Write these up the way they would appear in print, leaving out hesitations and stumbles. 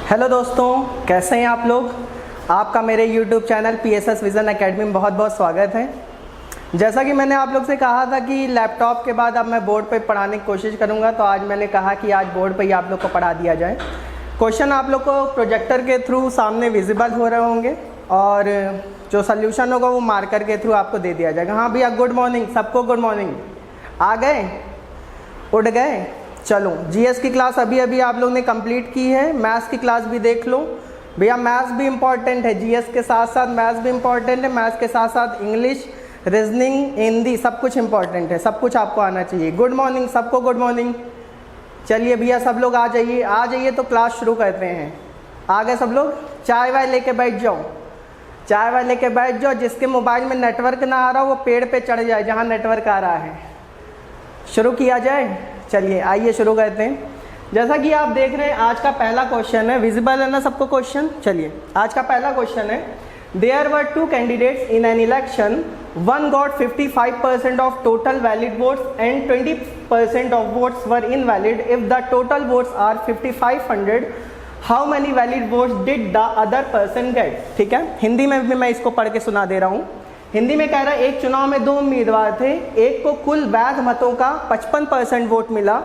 Hello दोस्तों, कैसे हैं आप लोग। आपका मेरे YouTube channel PSS vision academy में बहुत बहुत स्वागत है। जैसा कि मैंने आप लोग से कहा था कि लैपटॉप के बाद अब मैं बोर्ड पे पढ़ाने की कोशिश करूंगा, तो आज मैंने कहा कि आज बोर्ड पे ही आप लोग को पढ़ा दिया जाए। क्वेश्चन आप लोग को प्रोजेक्टर के थ्रू सामने विजिबल हो रहे होंगे और जो सोल्यूशन होगा वो मार्कर के थ्रू आपको दे दिया जाएगा। हाँ भैया, गुड मॉर्निंग सबको, गुड मॉर्निंग। आ गए, उठ गए। चलो, जीएस की क्लास अभी अभी आप लोग ने कंप्लीट की है। मैथ्स की क्लास भी देख लो भैया, मैथ्स भी इम्पॉर्टेंट है। जीएस के साथ साथ मैथ्स भी इम्पॉर्टेंट है। मैथ्स के साथ साथ इंग्लिश, रीजनिंग, हिंदी सब कुछ इम्पॉर्टेंट है। सब कुछ आपको आना चाहिए। गुड मॉर्निंग सबको, गुड मॉर्निंग। चलिए भैया, सब लोग आ जाइए, आ जाइए तो क्लास शुरू करते हैं। आ गए सब लोग, चाय वाय लेके बैठ जाओ, चाय वाय लेके बैठ जाओ। जिसके मोबाइल में नेटवर्क ना आ रहा हो वो पेड़ पे चढ़ जाए जहाँ नेटवर्क आ रहा है। शुरू किया जाए। चलिए आइए शुरू करते हैं। जैसा कि आप देख रहे हैं, आज का पहला क्वेश्चन है। विजिबल है ना सबको क्वेश्चन। चलिए, आज का पहला क्वेश्चन है, there were two candidates in an election, one got 55% of total valid votes and 20% of votes were invalid. If the total votes are 5500, how many valid votes did the other person get. ठीक है, हिंदी में भी मैं इसको पढ़ के सुना दे रहा हूँ। हिंदी में कह रहा है, एक चुनाव में दो उम्मीदवार थे, एक को कुल वैध मतों का 55% वोट मिला,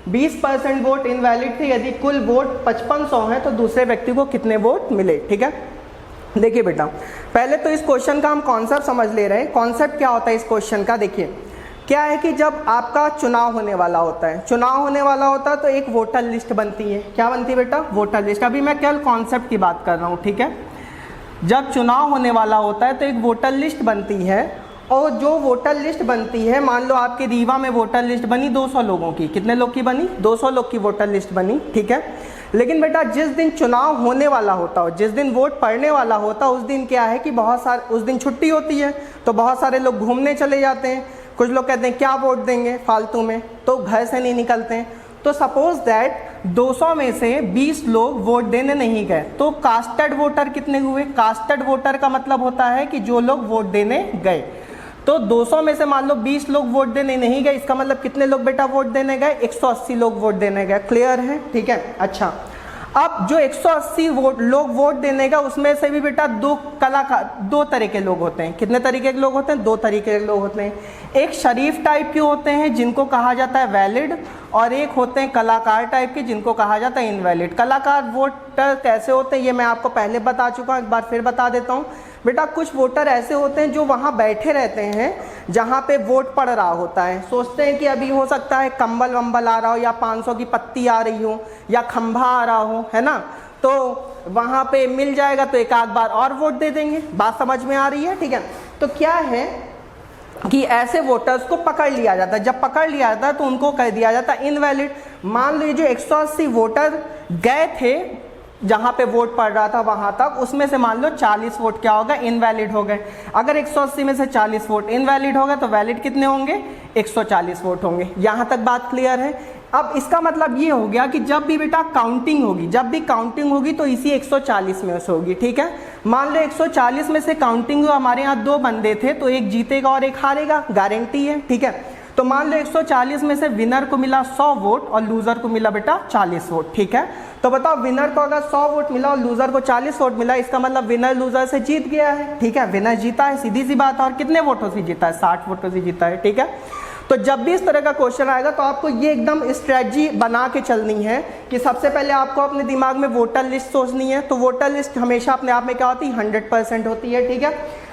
20% वोट इनवैलिड थे। यदि कुल वोट 5500 हैं तो दूसरे व्यक्ति को कितने वोट मिले। ठीक है, देखिए बेटा, पहले तो इस क्वेश्चन का हम कॉन्सेप्ट समझ ले रहे हैं। कॉन्सेप्ट क्या होता है इस क्वेश्चन का। देखिए क्या है कि जब आपका चुनाव होने वाला होता है, चुनाव होने वाला होता है तो एक वोटर लिस्ट बनती है। क्या बनती है बेटा? Voter list. अभी मैं केवल कॉन्सेप्ट की बात कर रहा हूँ। ठीक है, जब चुनाव होने वाला होता है तो एक वोटर लिस्ट बनती है, और जो वोटर लिस्ट बनती है, मान लो आपके रीवा में वोटर लिस्ट बनी 200 लोगों की। कितने लोग की बनी? 200 लोग की वोटर लिस्ट बनी। ठीक है, लेकिन बेटा जिस दिन चुनाव होने वाला होता हो, जिस दिन वोट पड़ने वाला होता, उस दिन क्या है कि बहुत सारे, उस दिन छुट्टी होती है तो बहुत सारे लोग घूमने चले जाते हैं। कुछ लोग कहते हैं क्या वोट देंगे फालतू में, तो घर से नहीं निकलते हैं। तो सपोज दैट 200 में से 20 लोग वोट देने नहीं गए, तो कास्टेड वोटर कितने हुए? कास्टेड वोटर का मतलब होता है कि जो लोग वोट देने गए। तो 200 में से मान लो 20 लोग वोट देने नहीं गए, इसका मतलब कितने लोग बेटा वोट देने गए? 180 लोग वोट देने गए। क्लियर है? ठीक है, अच्छा। अब जो 180 लोग वोट देने का, उसमें से भी बेटा दो तरह के लोग होते हैं। कितने तरीके के लोग होते हैं? 2 तरीके के लोग होते हैं। एक शरीफ टाइप के होते हैं जिनको कहा जाता है वैलिड, और एक होते हैं कलाकार टाइप के जिनको कहा जाता है इनवैलिड। कलाकार वोटर कैसे होते हैं ये मैं आपको पहले बता चुका हूँ, एक बार फिर बता देता हूँ। बेटा कुछ वोटर ऐसे होते हैं जो वहाँ बैठे रहते हैं जहाँ पे वोट पड़ रहा होता है, सोचते हैं कि अभी हो सकता है कंबल वंबल आ रहा हो, या 500 की पत्ती आ रही हो, या खंभा आ रहा हो, है ना, तो वहाँ पे मिल जाएगा तो एक आध बार और वोट दे देंगे। बात समझ में आ रही है? ठीक है, तो क्या है कि ऐसे वोटर्स को पकड़ लिया जाता है। जब पकड़ लिया जाता है तो उनको कह दिया जाता है इनवैलिड। मान लीजिए 180 वोटर गए थे जहां पे वोट पड़ रहा था वहां तक, उसमें से मान लो 40 वोट क्या हो गए? इनवैलिड हो गए। अगर 180 में से 40 वोट इनवैलिड हो गए तो वैलिड कितने होंगे? 140 वोट होंगे। यहां तक बात क्लियर है? अब इसका मतलब ये हो गया कि जब भी बेटा काउंटिंग होगी, जब भी काउंटिंग होगी तो इसी 140 में से होगी। ठीक है, मान लो 140 में से काउंटिंग हुआ, हमारे यहाँ 2 बंदे थे तो एक जीतेगा और एक हारेगा, गारंटी है। ठीक है, तो मान लो 140 में से विनर को मिला 100 वोट और लूजर को मिला बेटा 40 वोट। ठीक है, तो बताओ विनर को अगर 100 वोट मिला और लूजर को 40 वोट मिला, इसका मतलब विनर लूजर से जीत गया है। ठीक है, विनर जीता है, सीधी सी बात है। और कितने वोटों से जीता है? 60 वोटों से जीता है। ठीक है, तो जब भी इस तरह का क्वेश्चन आएगा तो आपको ये एकदम स्ट्रेटजी बना के चलनी है कि सबसे पहले आपको अपने दिमाग में वोटर लिस्ट सोचनी है। तो वोटर लिस्ट हमेशा अपने आप में क्या होती है? 100% होती है। ठीक है,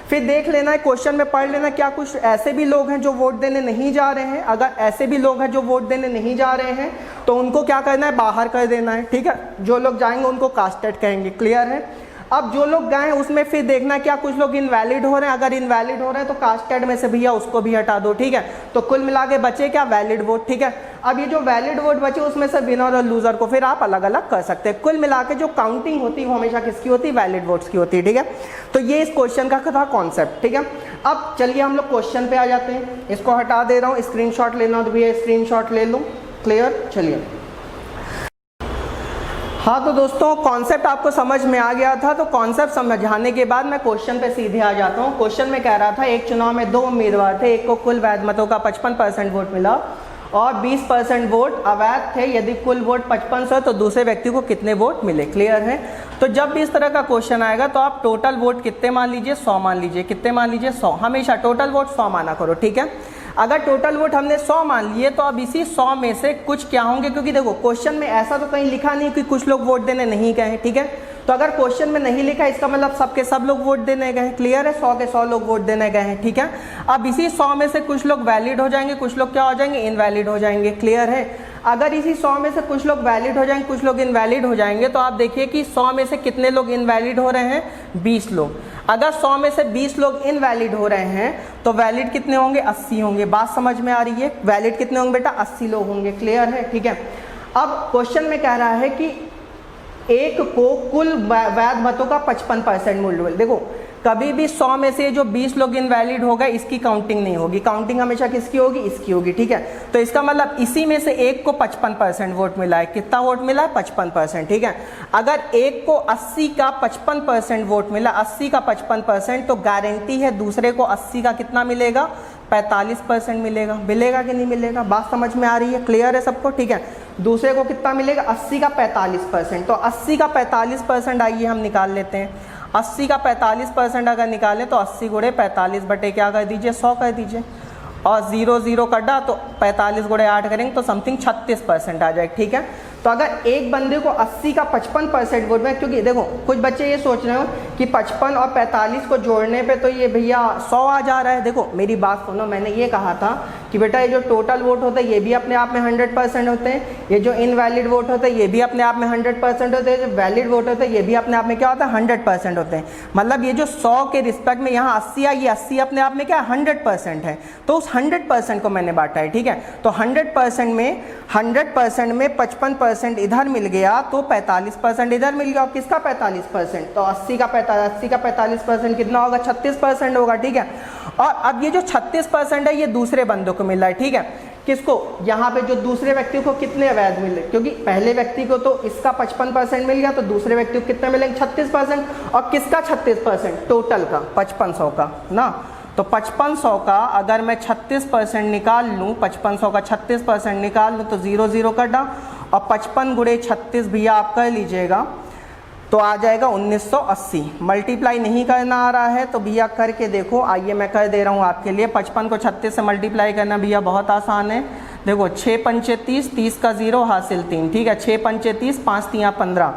फिर देख लेना है, क्वेश्चन में पढ़ लेना क्या कुछ ऐसे भी लोग हैं जो वोट देने नहीं जा रहे हैं। अगर ऐसे भी लोग हैं जो वोट देने नहीं जा रहे हैं तो उनको क्या करना है? बाहर कर देना है। ठीक है, जो लोग जाएंगे उनको कास्टेड कहेंगे। क्लियर है? अब जो लोग गए हैं उसमें फिर देखना क्या कुछ लोग इनवैलिड हो रहे हैं। अगर इनवैलिड हो रहे हैं तो कास्टेड में से भैया उसको भी हटा दो। ठीक है, तो कुल मिला के बचे क्या? Valid vote. ठीक है, अब ये जो वैलिड वोट बचे उसमें से विनर और लूजर को फिर आप अलग अलग कर सकते हैं। कुल मिला के जो काउंटिंग होती है वो हमेशा किसकी होती है? वैलिड वोट्स की होती है। ठीक है, तो ये इस क्वेश्चन का था कॉन्सेप्ट। ठीक है, अब चलिए हम लोग क्वेश्चन पे आ जाते हैं। इसको हटा दे रहा हूँ, स्क्रीनशॉट लेना तो भैया स्क्रीनशॉट ले लो। क्लियर? चलिए, हाँ तो दोस्तों कॉन्सेप्ट आपको समझ में आ गया था। तो कॉन्सेप्ट समझाने के बाद मैं क्वेश्चन पे सीधे आ जाता हूँ। क्वेश्चन में कह रहा था एक चुनाव में 2 उम्मीदवार थे, एक को कुल वैध मतों का 55% वोट मिला और 20% वोट अवैध थे। यदि कुल वोट 5500 है तो दूसरे व्यक्ति को कितने वोट मिले। क्लियर है। तो जब भी इस तरह का क्वेश्चन आएगा तो आप टोटल वोट कितने मान लीजिए, 100 मान लीजिए। कितने मान लीजिए, 100। हमेशा टोटल वोट 100 माना करो, ठीक है। अगर टोटल वोट हमने 100 मान लिए तो अब इसी 100 में से कुछ क्या होंगे, क्योंकि देखो क्वेश्चन में ऐसा तो कहीं लिखा नहीं कि कुछ लोग वोट देने नहीं गए हैं, ठीक है। तो अगर क्वेश्चन में नहीं लिखा इसका मतलब सब के सब लोग वोट देने गए हैं। क्लियर है। 100 के 100 लोग वोट देने गए हैं, ठीक है। अब इसी 100 में से कुछ लोग वैलिड हो जाएंगे, कुछ लोग क्या हो जाएंगे, इनवैलिड हो जाएंगे। क्लियर है। अगर इसी 100 में से कुछ लोग वैलिड हो जाएंगे, कुछ लोग इनवैलिड हो जाएंगे, तो आप देखिए कि 100 में से कितने लोग इनवैलिड हो रहे हैं, 20 लोग। अगर 100 में से 20 लोग इनवैलिड हो रहे हैं तो वैलिड कितने होंगे, 80 होंगे। बात समझ में आ रही है। वैलिड कितने होंगे बेटा, 80 लोग होंगे। क्लियर है, ठीक है। अब क्वेश्चन में कह रहा है कि एक को कुल वैध मतों का 55% मूल्य। देखो कभी भी 100 में से जो 20 लोग इनवैलिड हो गए इसकी काउंटिंग नहीं होगी। काउंटिंग हमेशा किसकी होगी, इसकी होगी, ठीक है। तो इसका मतलब इसी में से एक को 55% वोट मिला है। कितना वोट मिला है, 55%, ठीक है। अगर एक को 80 का 55% वोट मिला, 80 का 55%, तो गारंटी है दूसरे को 80 का कितना मिलेगा, 45% मिलेगा। मिलेगा कि नहीं मिलेगा। बात समझ में आ रही है। क्लियर है सबको, ठीक है। दूसरे को कितना मिलेगा, 80 का 45%। तो 80 का 45% आइए हम निकाल लेते हैं। 80 का 45% अगर निकालें तो 80 गुणे 45 बटे क्या कर दीजिए, 100 कर दीजिए। और 0 0 कटा तो 45 गुणे 8 करेंगे तो समथिंग 36% आ जाएगा, ठीक है। तो अगर एक बंदे को 80 का 55% वोट में, क्योंकि देखो कुछ बच्चे ये सोच रहे हो कि 55 और 45 को जोड़ने पे तो ये भैया 100 आ जा रहा है। देखो मेरी बात सुनो, मैंने ये कहा था कि बेटा ये जो टोटल वोट होता है ये भी अपने आप में 100% होते हैं, ये जो इनवैलिड वोट होता है ये भी अपने आप में 100% होते हैं, जो वैलिड वोट होता है ये भी अपने आप में क्या होता है, 100% होते हैं। मतलब ये जो 100 के रिस्पेक्ट में यहाँ 80 आई, ये 80 अपने आप में क्या 100% है। तो उस 100% को मैंने बांटा है, ठीक है। तो 100% में 55% इधर मिल गया तो 45% इधर मिल गया। और किसका 45%, तो 80 का 45% कितना होगा, 36% होगा, ठीक है। और अब ये जो 36% है ये दूसरे बंदों को मिल रहा है, ठीक है। किसको, यहाँ पे जो दूसरे व्यक्ति को कितने अवैध मिले, क्योंकि पहले व्यक्ति को तो इसका 55% मिल गया, तो दूसरे व्यक्ति को कितने मिलेंगे, 36%। और किसका 36%, टोटल का 5500 का ना। तो 5500 का अगर मैं 36% निकाल लूँ, 5500 का 36% निकाल लूँ तो 0 0 कटा, और 55 गुणे 36 भैया आप कर लीजिएगा तो आ जाएगा 1980। मल्टीप्लाई नहीं करना आ रहा है तो भैया करके देखो, आइए मैं कर दे रहा हूँ आपके लिए। 55 को 36 से मल्टीप्लाई करना भैया बहुत आसान है। देखो 6 पंचे 30, 30 का 0 हासिल 3, ठीक है। 6 पंचे 30, 5 3 15,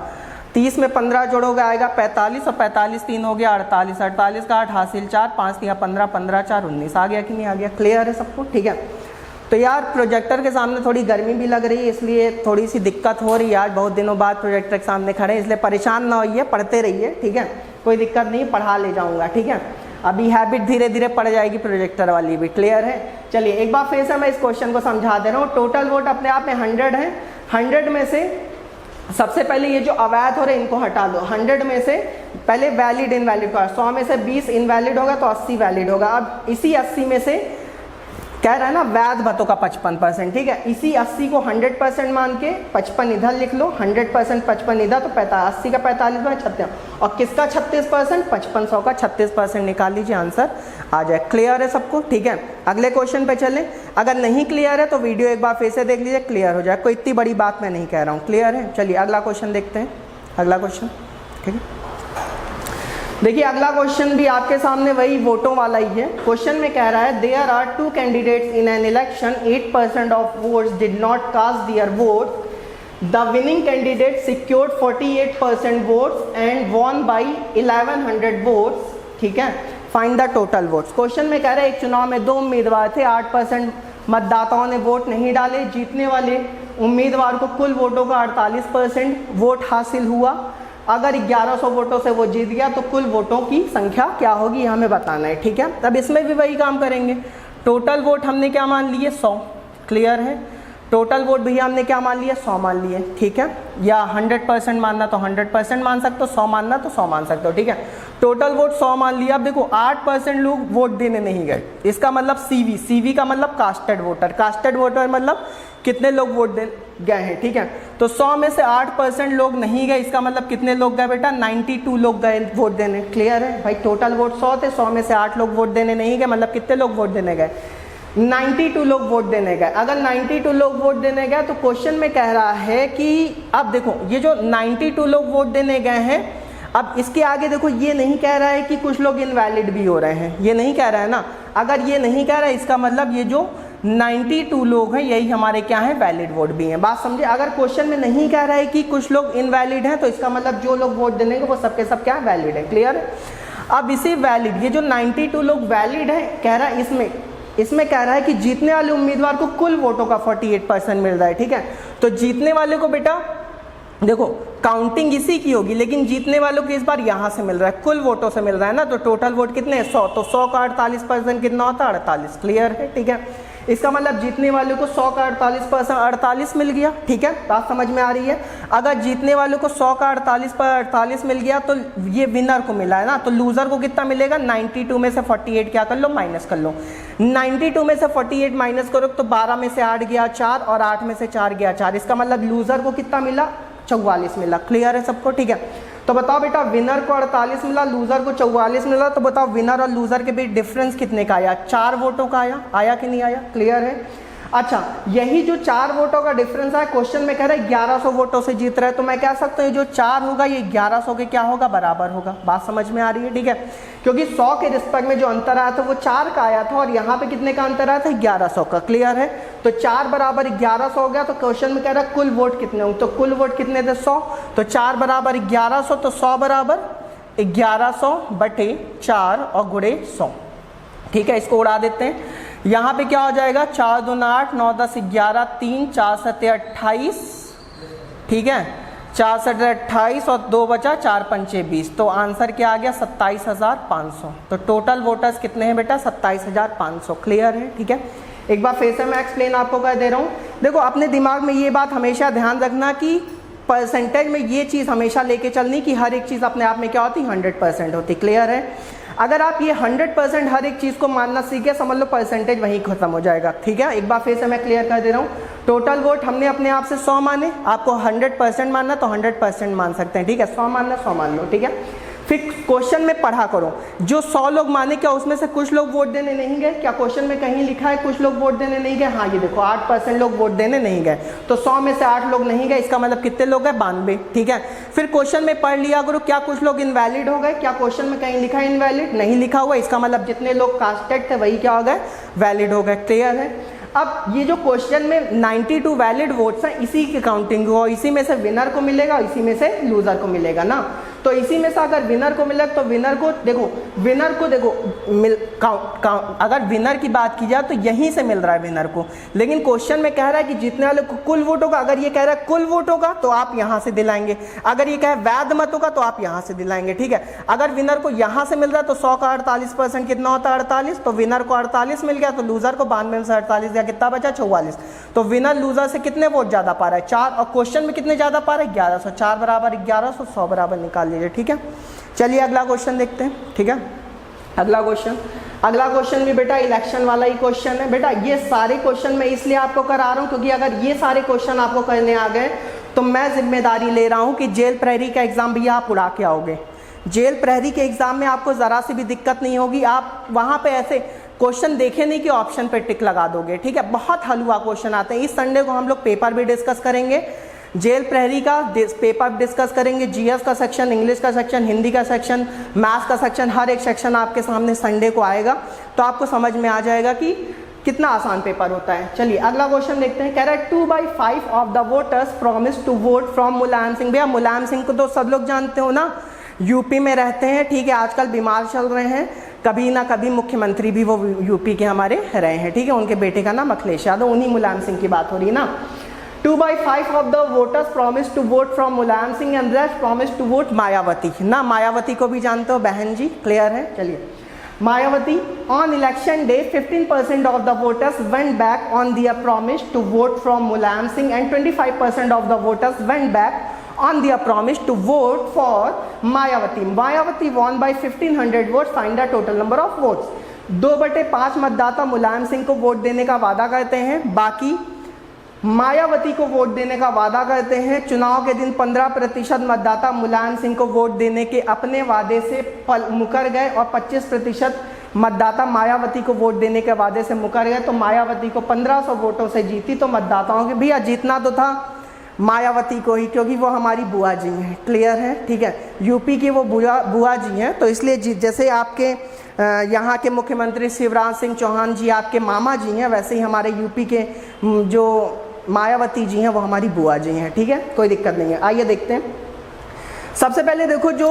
30 में 15 जोड़ोगे आएगा 45, और 45 3 हो गया 48, 48 का 8 हासिल 4, 5 3 15, 15 4 19। आ गया कि नहीं आ गया। क्लियर है सबको, ठीक है। तो यार प्रोजेक्टर के सामने थोड़ी गर्मी भी लग रही है, इसलिए थोड़ी सी दिक्कत हो रही है। आज बहुत दिनों बाद प्रोजेक्टर के सामने खड़े, इसलिए परेशान ना होइए, पढ़ते रहिए, ठीक है। कोई दिक्कत नहीं, पढ़ा ले जाऊंगा, ठीक है। अभी हैबिट धीरे धीरे पड़ जाएगी प्रोजेक्टर वाली भी। क्लियर है। चलिए एक बार फिर से मैं इस क्वेश्चन को समझा दे रहा हूँ। टोटल वोट अपने आप में 100 है। 100 में से सबसे पहले ये जो अवैध हो रहे हैं इनको हटा दो। 100 में से पहले वैलिड इनवैलिड का 100 में से 20 इनवैलिड होगा तो 80 वैलिड होगा। अब इसी 80 में से कह रहा है ना वैध मतों का 55%, ठीक है। इसी 80 को 100% मान के 55 इधर लिख लो, 100% 55 इधर, तो 80 का 45 में 36, और किसका 36%, 5500 का 36% निकाल लीजिए, आंसर आ जाए। क्लियर है सबको, ठीक है। अगले क्वेश्चन पे चलें। अगर नहीं क्लियर है तो वीडियो एक बार फिर से देख लीजिए, क्लियर हो जाए। कोई इतनी बड़ी बात मैं नहीं कह रहा हूँ। क्लियर है। चलिए अगला क्वेश्चन देखते हैं। अगला क्वेश्चन, ठीक है। देखिए अगला क्वेश्चन भी आपके सामने वही वोटों वाला ही है। क्वेश्चन में कह रहा है there are 2 candidates in an election, 8% of votes did not cast their vote. The winning candidate secured 48% votes and won by 1100 votes, ठीक है। Find the total votes. Question में कह रहा है एक चुनाव में 2 उम्मीदवार थे, 8% मतदाताओं ने वोट नहीं डाले। जीतने वाले उम्मीदवार को कुल वोटों का 48% वोट हासिल हुआ। अगर 1100 वोटों से वो जीत गया तो कुल वोटों की संख्या क्या होगी हमें बताना है, ठीक है। तब इसमें भी वही काम करेंगे। टोटल वोट हमने क्या मान लिए, 100। क्लियर है। टोटल वोट भैया हमने क्या मान लिया, 100 मान लिए, ठीक है। या 100% मानना तो 100% मान सकते हो, 100 मानना तो 100 मान सकते हो, ठीक है। टोटल वोट 100 मान लिया। अब देखो 8% लोग वोट देने नहीं गए, इसका मतलब सीवी का मतलब कास्टेड वोटर मतलब कितने लोग वोट दे गए हैं, ठीक है। तो 100 में से 8% लोग नहीं गए, इसका मतलब कितने लोग गए बेटा, 92 लोग गए वोट देने। क्लियर है भाई। टोटल वोट 100 थे, 100 में से 8 लोग वोट देने नहीं गए, मतलब कितने लोग वोट देने गए, 92 लोग वोट देने गए। अगर 92 लोग वोट देने गए तो क्वेश्चन में कह रहा है कि अब देखो ये जो 92 लोग वोट देने गए हैं, अब इसके आगे देखो ये नहीं कह रहा है कि कुछ लोग इनवैलिड भी हो रहे हैं, ये नहीं कह रहा है ना। अगर ये नहीं कह रहा है इसका मतलब ये जो 92 लोग हैं यही हमारे क्या हैं, वैलिड वोट भी हैं। बात समझे। अगर क्वेश्चन में नहीं कह रहा है कि कुछ लोग इनवैलिड हैं तो इसका मतलब जो लोग वोट देंगे वो सबके सब क्या वैलिड है। क्लियर है। अब इसी वैलिड, ये जो 92 लोग वैलिड है कह रहा है, इसमें कह रहा है कि जीतने वाले उम्मीदवार को कुल वोटों का 48% मिल रहा है। ठीक है, तो जीतने वाले को बेटा देखो काउंटिंग इसी की होगी, लेकिन जीतने वालों को इस बार यहाँ से मिल रहा है, कुल वोटों से मिल रहा है ना। तो टोटल वोट कितने, 100, तो 100 का 48% कितना होता है, 48। क्लियर है। ठीक है, इसका मतलब जीतने वालों को 100 का 48% 48 मिल गया। ठीक है, बात समझ में आ रही है। अगर जीतने वालों को 100 का 48 मिल गया तो ये विनर को मिला है ना, तो लूजर को कितना मिलेगा, 92 में से 48 क्या कर लो, माइनस कर लो। 92 में से 48 माइनस करो तो 12 में से 8 गया 4 और 8 में से 4 गया 4। इसका मतलब लूजर को कितना मिला, 44 मिला। क्लियर है सबको। ठीक है, तो बताओ बेटा विनर को 48 मिला, लूजर को 44 मिला, तो बताओ विनर और लूजर के बीच डिफरेंस कितने का आया, 4 वोटों का आया कि नहीं आया। क्लियर है। अच्छा, यही जो 4 वोटों का डिफरेंस है, क्वेश्चन में कह रहा है 1100 वोटों से जीत रहा है, तो मैं कह सकता हूँ जो 4 होगा ये 1100 के क्या होगा, बराबर होगा। बात समझ में आ रही है। ठीक है, क्योंकि 100 के रिस्पेक्ट में जो अंतर आया था वो 4 का आया था और यहाँ पे कितने का अंतर आया था, 1100 का। क्लियर है। तो 4 बराबर 1100 हो गया, तो क्वेश्चन में कह रहा है कुल वोट कितने होंगे, तो कुल वोट कितने थे, 100। तो 4 बराबर 1100, तो 100 बराबर 1100 बटे 4 और गुणे 100। ठीक है, इसको उड़ा देते हैं। यहाँ पे क्या हो जाएगा, 4 दूना 8, 9 10 11, 3 4 7 28। ठीक है, 4 7 28 और 2 बचा, 4 5 20। तो आंसर क्या आ गया, 27,500। तो टोटल वोटर्स कितने हैं बेटा, 27,500। क्लियर है। ठीक है, एक बार फिर से मैं एक्सप्लेन आपको कर दे रहा हूँ। देखो अपने दिमाग में ये बात हमेशा ध्यान रखना कि परसेंटेज में ये चीज़ हमेशा लेके चलनी कि हर एक चीज़ अपने आप में क्या होती, 100% होती। क्लियर है। अगर आप ये 100% हर एक चीज़ को मानना सीखे, समझ लो परसेंटेज वहीं खत्म हो जाएगा। ठीक है, एक बार फिर से मैं क्लियर कर दे रहा हूँ। टोटल वोट हमने अपने आप से 100 माने, आपको 100% मानना तो 100% मान सकते हैं। ठीक है, 100 मानना 100 मान लो। ठीक है, फिर क्वेश्चन में पढ़ा करो, जो 100 लोग माने क्या उसमें से कुछ लोग वोट देने नहीं गए, क्या क्वेश्चन में कहीं लिखा है कुछ लोग वोट देने नहीं गए। हाँ, ये देखो 8% लोग वोट देने नहीं गए, तो 100 में से 8 लोग नहीं गए, इसका मतलब कितने लोग हैं, 92। ठीक है, फिर क्वेश्चन में पढ़ लिया करो, क्या कुछ लोग इनवैलिड हो गए, क्या क्वेश्चन में कहीं लिखा है इनवैलिड, नहीं लिखा हुआ, इसका मतलब जितने लोग कास्टेड थे वही क्या हो गए, वैलिड हो गए। क्लियर है। अब ये जो क्वेश्चन में 92 वैलिड वोट्स हैं, इसी की काउंटिंग हो, इसी में से विनर को मिलेगा, इसी में से लूजर को मिलेगा ना। तो इसी में से अगर विनर को मिला तो विनर को देखो अगर विनर की बात की जाए तो यहीं से मिल रहा है विनर को, लेकिन क्वेश्चन में कह रहा है कि जीतने वाले को कुल वोटों का। अगर ये कह रहा है कुल वोटों का तो आप यहाँ से दिलाएंगे, अगर ये कहे वैध मतों का तो आप यहाँ से दिलाएंगे। ठीक है, अगर विनर को यहाँ से मिल रहा है तो 100 का 48% कितना होता है, 48। तो विनर को 48 मिल गया, तो लूजर को 92 में से 48 या कितना बचा, 44। तो विनर लूजर से कितने वोट ज्यादा पा रहा है, 4, और क्वेश्चन में कितने ज्यादा पा रहा है, 1100। 4 बराबर 1100, 100 बराबर निकाल लीजिए। ठीक है, चलिए अगला क्वेश्चन देखते हैं। ठीक है, अगला क्वेश्चन भी बेटा इलेक्शन वाला ही क्वेश्चन है। बेटा ये सारे क्वेश्चन मैं इसलिए आपको करा रहा हूं क्योंकि अगर ये सारे क्वेश्चन आपको करने आ गए तो मैं जिम्मेदारी ले रहा हूं कि जेल प्रहरी का एग्जाम भी आप उड़ा के आओगे। जेल प्रहरी के एग्जाम में आपको जरा सी भी दिक्कत नहीं होगी, आप वहां पे ऐसे क्वेश्चन देखे नहीं कि ऑप्शन पे टिक लगा दोगे। ठीक है, बहुत हलवा क्वेश्चन आते हैं। इस संडे को हम लोग पेपर भी डिस्कस करेंगे, जेल प्रहरी का पेपर डिस्कस करेंगे, जीएस का सेक्शन, इंग्लिश का सेक्शन, हिंदी का सेक्शन, मैथ्स का सेक्शन, हर एक सेक्शन आपके सामने संडे को आएगा, तो आपको समझ में आ जाएगा कि कितना आसान पेपर होता है। चलिए अगला क्वेश्चन देखते हैं। कह रहा है 2/5 of the voters promise to vote from Mulayam Singh. भैया मुलायम सिंह को तो सब लोग जानते हो ना, यूपी में रहते हैं। ठीक है, आजकल बीमार चल रहे हैं, कभी ना कभी मुख्यमंत्री भी वो यूपी के हमारे रहे हैं। ठीक है, उनके बेटे का नाम अखिलेश यादव, उन्हीं मुलायम सिंह की बात हो रही है ना। 2/5 of the voters promised to vote from Mulayam Singh and rest promised to vote Mayawati ना। मायावती को भी जानते हो बहन जी, क्लियर है। चलिए Mayawati on election day 15% of the voters went back on their promise to vote from Mulayam Singh and 25% of the voters went back on their promise to vote for Mayawati. Mayawati won by 1500 votes, find the total number of votes। 2/5 मतदाता मुलायम सिंह को vote देने का वादा करते हैं, बाकी मायावती को vote देने का वादा करते हैं। चुनाव के दिन 15% मतदाता मुलायम सिंह को वोट देने के अपने वादे से मुकर गए और 25% मतदाता मायावती को वोट देने के वादे से मुकर गए, तो मायावती को 1500 वोटों से जीती। तो मतदाताओं के भैया जीतना तो था मायावती को ही, क्योंकि वो हमारी बुआ जी हैं। क्लियर है, ठीक है, यूपी की वो बुआ जी हैं, तो इसलिए जैसे आपके यहाँ के मुख्यमंत्री शिवराज सिंह चौहान जी आपके मामा जी हैं, वैसे ही हमारे यूपी के जो मायावती जी हैं वो हमारी बुआ जी हैं। ठीक है, कोई दिक्कत नहीं है। आइए देखते हैं। सबसे पहले देखो, जो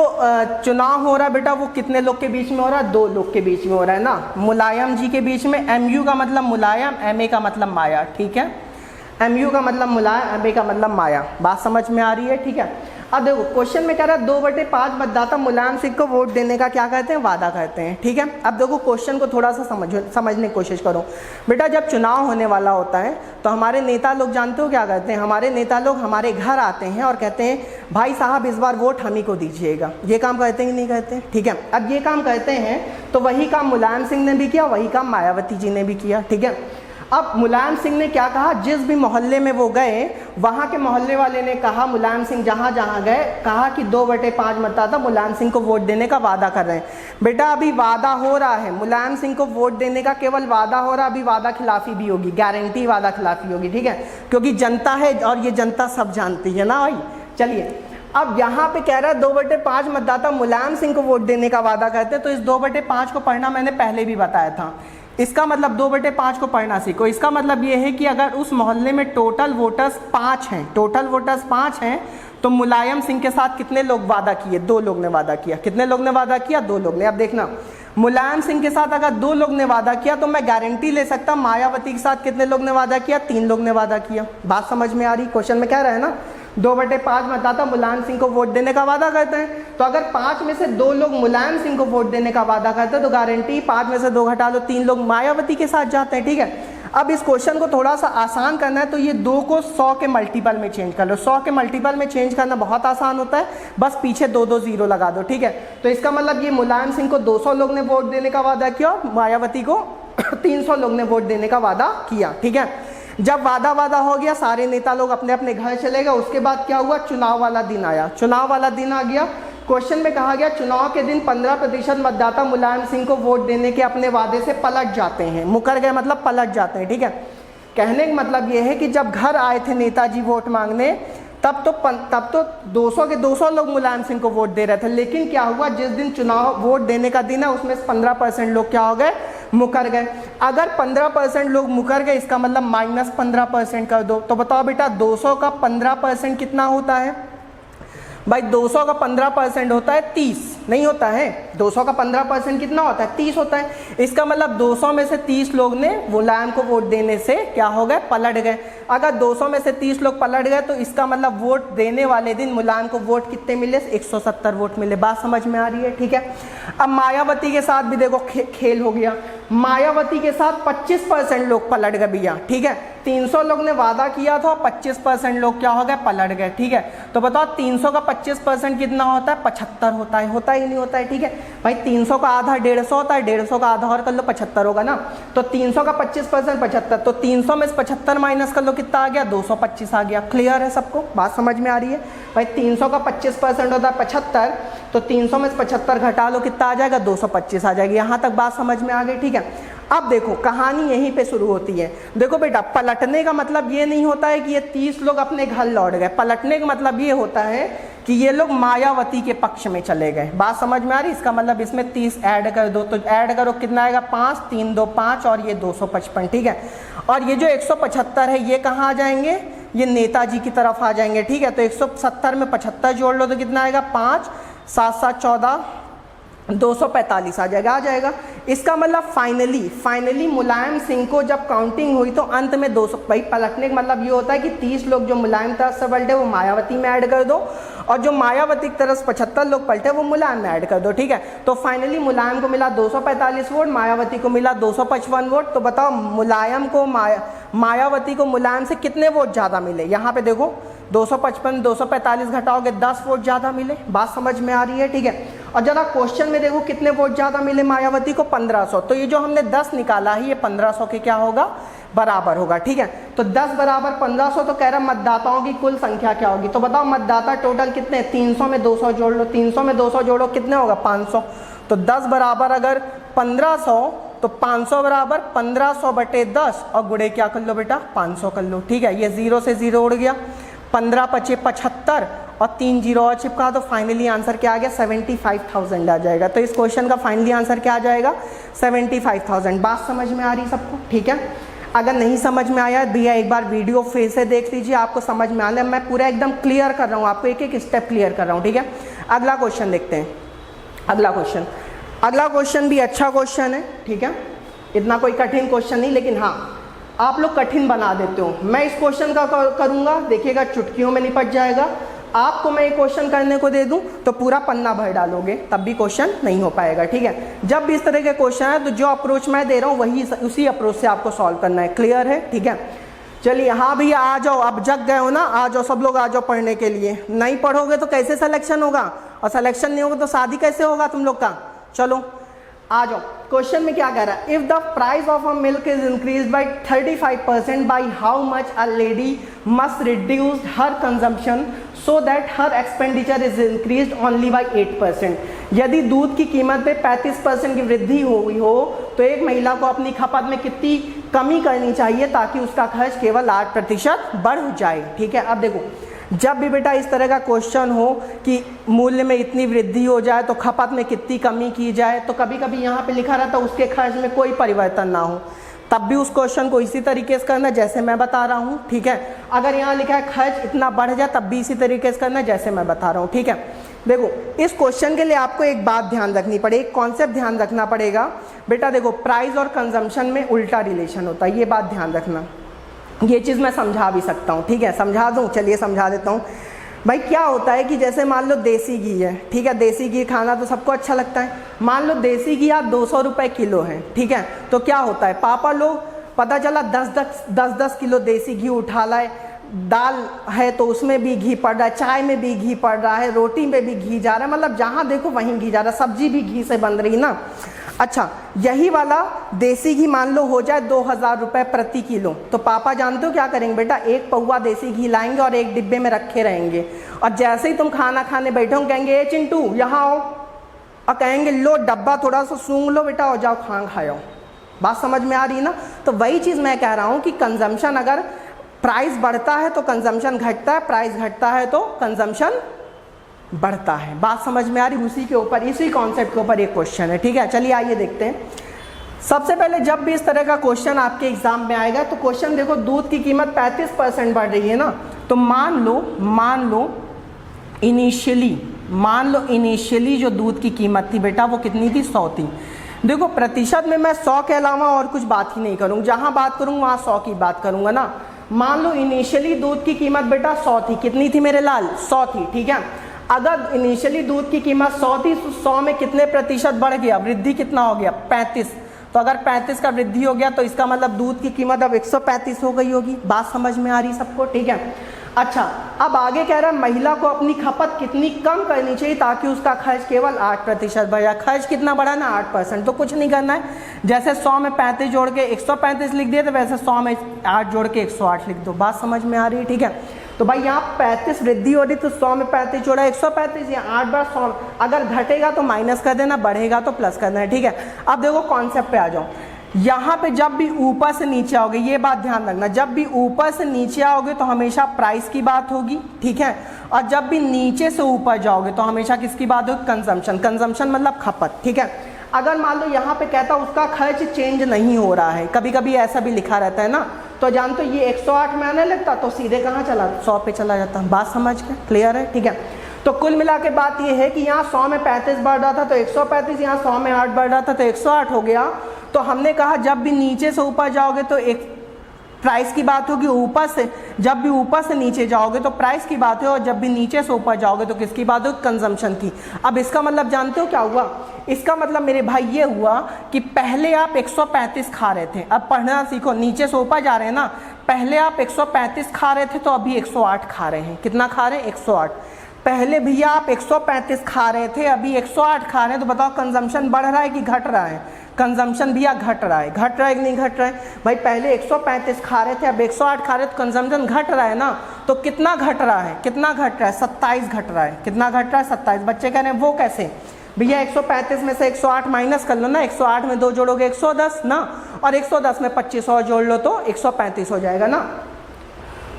चुनाव हो रहा है बेटा वो कितने लोग के बीच में हो रहा है? 2 लोग के बीच में हो रहा है ना, मुलायम जी के बीच में। MU का मतलब मुलायम, MA का मतलब माया। ठीक है, MU का मतलब मुलायम, MA का मतलब माया। बात समझ में आ रही है? ठीक है। अब देखो क्वेश्चन में कह रहा है 2/5 मतदाता मुलायम सिंह को वोट देने का क्या कहते हैं? वादा कहते हैं। ठीक है, अब देखो क्वेश्चन को थोड़ा सा समझने की कोशिश करो। बेटा जब चुनाव होने वाला होता है तो हमारे नेता लोग जानते हो क्या कहते हैं? हमारे नेता लोग हमारे घर आते हैं और कहते हैं भाई साहब इस बार वोट हम ही को दीजिएगा। ये काम कहते हैं कि नहीं कहते? ठीक है, अब ये काम कहते हैं तो वही काम मुलायम सिंह ने भी किया, वही काम मायावती जी ने भी किया। ठीक है, अब मुलायम सिंह ने क्या कहा? जिस भी मोहल्ले में वो गए वहाँ के मोहल्ले वाले ने कहा, मुलायम सिंह जहाँ जहाँ गए कहा कि 2/5 मतदाता मुलायम सिंह को वोट देने का वादा कर रहे हैं। बेटा अभी वादा हो रहा है, मुलायम सिंह को वोट देने का केवल वादा हो रहा है, अभी वादा खिलाफी भी होगी, गारंटी वादा खिलाफी होगी। ठीक है, क्योंकि जनता है और ये जनता सब जानती है ना भाई। चलिए, अब यहाँ पे कह रहा है 2/5 मतदाता मुलायम सिंह को वोट देने का वादा करते हैं, तो इस 2/5 को पढ़ना मैंने पहले भी बताया था। इसका मतलब 2/5 को पढ़ना सीखो। इसका मतलब ये है कि अगर उस मोहल्ले में टोटल वोटर्स 5 हैं, टोटल वोटर्स 5 हैं, तो मुलायम सिंह के साथ कितने लोग वादा किए? 2 लोग ने वादा किया। कितने लोग ने वादा किया? 2 लोग ने। अब देखना, मुलायम सिंह के साथ अगर 2 लोग ने वादा किया तो मैं गारंटी ले सकता हूँ मायावती के साथ कितने लोग ने वादा किया? 3 लोग ने वादा किया। बात समझ में आ रही? क्वेश्चन में कह रहा है ना 2/5 मतदाता मुलायम सिंह को वोट देने का वादा करते हैं, तो अगर 5 में से 2 लोग मुलायम सिंह को वोट देने का वादा करते हैं तो गारंटी 5 में से 2 घटा लो, 3 लोग मायावती के साथ जाते हैं। ठीक है, अब इस क्वेश्चन को थोड़ा सा आसान करना है तो ये 2 को 100 के मल्टीपल में चेंज कर लो। 100 के मल्टीपल में चेंज करना बहुत आसान होता है, बस पीछे 2-2 जीरो लगा दो। ठीक है, तो इसका मतलब ये मुलायम सिंह को 200 लोग ने वोट देने का वादा किया और मायावती को 300 लोग ने वोट देने का वादा किया। ठीक है, जब वादा हो गया, सारे नेता लोग अपने अपने घर चले गए। उसके बाद क्या हुआ? चुनाव वाला दिन आया। चुनाव वाला दिन आ गया। क्वेश्चन में कहा गया चुनाव के दिन 15% मतदाता मुलायम सिंह को वोट देने के अपने वादे से पलट जाते हैं। मुकर गए मतलब पलट जाते हैं। ठीक है, कहने का मतलब ये है कि जब घर आए थे नेताजी वोट मांगने तब तो 200 के 200 लोग मुलायम सिंह को वोट दे रहे थे, लेकिन क्या हुआ? जिस दिन चुनाव वोट देने का दिन है उसमें 15% लोग क्या हो गए? मुकर गए। अगर 15% लोग मुकर गए इसका मतलब -15% कर दो। तो बताओ बेटा 200 का 15% कितना होता है? भाई 200 का 15% होता है 30, नहीं होता है? 200 का 15% कितना होता है? 30 होता है। इसका मतलब 200 में से 30 लोग ने मुलायम को वोट देने से क्या हो गए? पलट गए। अगर 200 में से 30 लोग पलट गए तो इसका मतलब वोट देने वाले दिन मुलायम को वोट कितने मिले? 170 वोट मिले। बात समझ में आ रही है? ठीक है, अब मायावती के साथ भी देखो खेल हो गया। मायावती के साथ 25% लोग पलट गए भैया। ठीक है, 300 लोग ने वादा किया था, 25% लोग क्या हो गए? पलट गए। ठीक है, तो बताओ 300 का 25% कितना होता है? 75 होता है। होता ही नहीं होता है? ठीक है भाई, 300 का आधा 150 होता है, 150 का आधा और कर लो 75 होगा ना। तो 300 का 25% 75, तो 300 में से 75 माइनस कर लो, कितना आ गया? 225 आ गया। क्लियर है सबको? बात समझ में आ रही है भाई? 300 का 25% होता है 75, तो 300 में से 75 घटा लो, कितना आ जाएगा? 225 आ जाएगी। यहाँ तक बात समझ में आ गई? ठीक है, अब देखो कहानी यहीं पे शुरू होती है। देखो बेटा, पलटने का मतलब ये नहीं होता है कि ये 30 लोग अपने घर लौट गए। पलटने का मतलब ये होता है कि ये लोग मायावती के पक्ष में चले गए। बात समझ में आ रही? इसका मतलब इसमें 30 ऐड कर दो, तो ऐड करो कितना आएगा? 5, 3 2 5 और ये 255। ठीक है, और ये जो 175 है ये कहाँ आ जाएंगे? ये नेताजी की तरफ आ जाएंगे। ठीक है, तो 170 में 75 जोड़ लो तो कितना आएगा? 5 7 7 14 245 आ जाएगा। इसका मतलब फाइनली मुलायम सिंह को जब काउंटिंग हुई तो अंत में 200। भाई पलटने का मतलब ये होता है कि 30 लोग जो मुलायम तरफ से पलटे वो मायावती में ऐड कर दो, और जो मायावती की तरफ से 75 लोग पलटे वो मुलायम में ऐड कर दो। ठीक है, तो फाइनली मुलायम को मिला 245 वोट, मायावती को मिला 255 वोट। तो बताओ मुलायम को मायावती को मुलायम से कितने वोट ज़्यादा मिले? यहाँ पे देखो 255 245 घटाओगे 10 वोट ज़्यादा मिले। बात समझ में आ रही है? ठीक है, और जरा क्वेश्चन में देखो कितने वोट ज़्यादा मिले मायावती को? 1500। तो ये जो हमने 10 निकाला है ये 1500 के क्या होगा? बराबर होगा। ठीक है, तो 10 बराबर 1500, तो कह रहा मतदाताओं की कुल संख्या क्या होगी? तो बताओ मतदाता टोटल कितने? 300 में 200 जोड़ लो, 300 में 200 जोड़ो कितने होगा? 500। तो 10 बराबर अगर 1500 तो 500 बराबर 1500/10 और गुणे क्या कर लो बेटा 500 कर लो। ठीक है, ये 0 से 0 उड़ गया, 15 पचे 75 और 3 0 और चिपका, तो फाइनली आंसर क्या आ गया 75,000 आ जाएगा। तो इस क्वेश्चन का फाइनली आंसर क्या आ जाएगा 75,000। बात समझ में आ रही सबको? ठीक है, अगर नहीं समझ में आया भैया एक बार वीडियो फिर से देख लीजिए, आपको समझ में आने, मैं पूरा एकदम क्लियर कर रहा हूँ आपको, एक एक स्टेप क्लियर कर रहा हूँ। ठीक है, अगला क्वेश्चन देखते हैं। अगला क्वेश्चन भी अच्छा क्वेश्चन है। ठीक है, इतना कोई कठिन क्वेश्चन नहीं, लेकिन हाँ आप लोग कठिन बना देते हो। मैं इस क्वेश्चन का करूँगा, देखिएगा चुटकियों में निपट जाएगा। आपको मैं एक क्वेश्चन करने को दे दूं तो पूरा पन्ना भर डालोगे, तब भी क्वेश्चन नहीं हो पाएगा। ठीक है, जब भी इस तरह के क्वेश्चन है तो जो अप्रोच मैं दे रहा हूँ वही उसी अप्रोच से आपको सॉल्व करना है। क्लियर है? ठीक है, चलिए हाँ भैया आ जाओ, अब जग गए हो ना, आ जाओ सब लोग, आ जाओ पढ़ने के लिए। नहीं पढ़ोगे तो कैसे सिलेक्शन होगा, और सिलेक्शन नहीं होगा तो शादी कैसे होगा तुम लोग का। चलो आ जाओ, क्वेश्चन में क्या कह रहा है, if the price of a milk is increase by 35% by how much a lady must reduce her consumption so that her expenditure is increase only by 8%। यदि दूध की कीमत पे 35% की वृद्धि हुई हो तो एक महिला को अपनी खपत में कितनी कमी करनी चाहिए ताकि उसका खर्च केवल 8% बढ़ जाए। ठीक है, अब देखो जब भी बेटा इस तरह का क्वेश्चन हो कि मूल्य में इतनी वृद्धि हो जाए तो खपत में कितनी कमी की जाए, तो कभी कभी यहाँ पे लिखा रहता है उसके खर्च में कोई परिवर्तन ना हो, तब भी उस क्वेश्चन को इसी तरीके से करना जैसे मैं बता रहा हूँ। ठीक है, अगर यहाँ लिखा है खर्च इतना बढ़ जाए तब भी इसी तरीके से करना जैसे मैं बता रहा हूँ। ठीक है, देखो इस क्वेश्चन के लिए आपको एक बात ध्यान रखनी पड़ेगी, एक कॉन्सेप्ट ध्यान रखना पड़ेगा बेटा। देखो प्राइस और कंजम्पशन में उल्टा रिलेशन होता है, ये बात ध्यान रखना। ये चीज़ मैं समझा भी सकता हूँ। ठीक है, समझा दूँ, चलिए समझा देता हूँ। भाई क्या होता है कि जैसे मान लो देसी घी है, ठीक है, देसी घी खाना तो सबको अच्छा लगता है। मान लो देसी घी आप 200 रुपये किलो है, ठीक है, तो क्या होता है पापा लोग पता चला 10 किलो देसी घी उठा लाए, दाल है तो उसमें भी घी पड़ रहा है, चाय में भी घी पड़ रहा है, रोटी में भी घी जा रहा है, मतलब जहाँ देखो वहीं घी जा रहा है, सब्जी भी घी से बन रही ना। अच्छा, यही वाला देसी घी मान लो हो जाए 2000 रुपये प्रति किलो, तो पापा जानते हो क्या करेंगे बेटा, एक पौवा देसी घी लाएंगे और एक डिब्बे में रखे रहेंगे, और जैसे ही तुम खाना खाने बैठो कहेंगे ए चिंटू यहाँ आओ, और कहेंगे लो डब्बा थोड़ा सा सूंघ लो बेटा और जाओ खाओ। बात समझ में आ रही ना? तो वही चीज़ मैं कह रहा हूँ कि कंजम्पशन अगर प्राइस बढ़ता है तो कंजम्पशन घटता है, प्राइस घटता है तो कंजम्पशन बढ़ता है। बात समझ में आ रही? उसी के ऊपर, इसी कॉन्सेप्ट के ऊपर एक क्वेश्चन है। ठीक है, चलिए आइए देखते हैं। सबसे पहले जब भी इस तरह का क्वेश्चन आपके एग्जाम में आएगा तो क्वेश्चन देखो दूध की कीमत 35% बढ़ रही है ना, तो मान लो इनिशियली जो दूध की कीमत थी बेटा वो कितनी थी, 100 थी। देखो प्रतिशत में मैं 100 के अलावा और कुछ बात ही नहीं करूँगा, जहाँ बात करूँगा वहाँ 100 की बात करूँगा ना। मान लो इनिशियली दूध की कीमत बेटा 100 थी, कितनी थी मेरे लाल, 100 थी। ठीक है, अगर इनिशियली दूध की कीमत 100 थी तो 100 में कितने प्रतिशत बढ़ गया, वृद्धि कितना हो गया, 35। तो अगर 35 का वृद्धि हो गया तो इसका मतलब दूध की कीमत अब 135 हो गई होगी। बात समझ में आ रही सबको? ठीक है, अच्छा अब आगे कह रहा है महिला को अपनी खपत कितनी कम करनी चाहिए ताकि उसका खर्च केवल 8% बढ़े। खर्च कितना बढ़ा ना, 8%। तो कुछ नहीं करना है, जैसे 100 में 35 जोड़ के 135 लिख दिए तो वैसे 100 में 8 जोड़ के 108 लिख दो। बात समझ में आ रही है? ठीक है, तो भाई यहाँ 35 वृद्धि हो रही तो 100 में 35 जोड़ा 135, या 8 बार 100, अगर घटेगा तो माइनस कर देना, बढ़ेगा तो प्लस करना है। ठीक है, अब देखो कॉन्सेप्ट पे आ जाओ। यहाँ पे जब भी ऊपर से नीचे आओगे, ये बात ध्यान रखना, जब भी ऊपर से नीचे आओगे तो हमेशा प्राइस की बात होगी। ठीक है, और जब भी नीचे से ऊपर जाओगे तो हमेशा किसकी बात होगी, कंजम्पशन। कंजम्पशन मतलब खपत। ठीक है, अगर मान लो यहाँ पे कहता उसका खर्च चेंज नहीं हो रहा है, कभी कभी ऐसा भी लिखा रहता है ना, तो जानते हो ये 108 में आने लगता तो सीधे कहाँ चला, 100 पे चला जाता। बात समझ के क्लियर है? ठीक है, तो कुल मिला के बात ये है कि यहाँ 100 में 35 बढ़ रहा था तो 135, यहाँ 100 में 8 बढ़ रहा था तो 108 हो गया। तो हमने कहा जब भी नीचे से ऊपर जाओगे तो एक प्राइस की बात होगी, ऊपर से जब भी ऊपर से नीचे जाओगे तो प्राइस की बात है, और जब भी नीचे से ऊपर जाओगे तो किसकी बात होगी, कंजम्पशन की। अब इसका मतलब जानते हो क्या हुआ, इसका मतलब मेरे भाई ये हुआ कि पहले आप 135 खा रहे थे, अब पढ़ना सीखो, नीचे से ऊपर जा रहे हैं ना, पहले आप 135 खा रहे थे तो अभी 108 खा रहे हैं। कितना खा रहे हैं, 108। पहले भैया आप 135 खा रहे थे, अभी 108 खा रहे हैं, तो बताओ कंजम्पशन बढ़ रहा है कि घट रहा है? कंजम्पशन भैया घट रहा है। घट रहा है कि नहीं घट रहा है? भाई पहले 135 खा रहे थे, अब 108 खा रहे थे, तो कंजम्पशन घट रहा है ना। तो कितना घट रहा है, कितना घट रहा है, 27 घट रहा है। कितना घट रहा है, 27। बच्चे कह रहे हैं वो कैसे, भैया 135 में से 108 माइनस कर लो ना, 108 में 2 जोड़ोगे 110 ना, और 110 में 25 और जोड़ लो तो 135 हो जाएगा ना।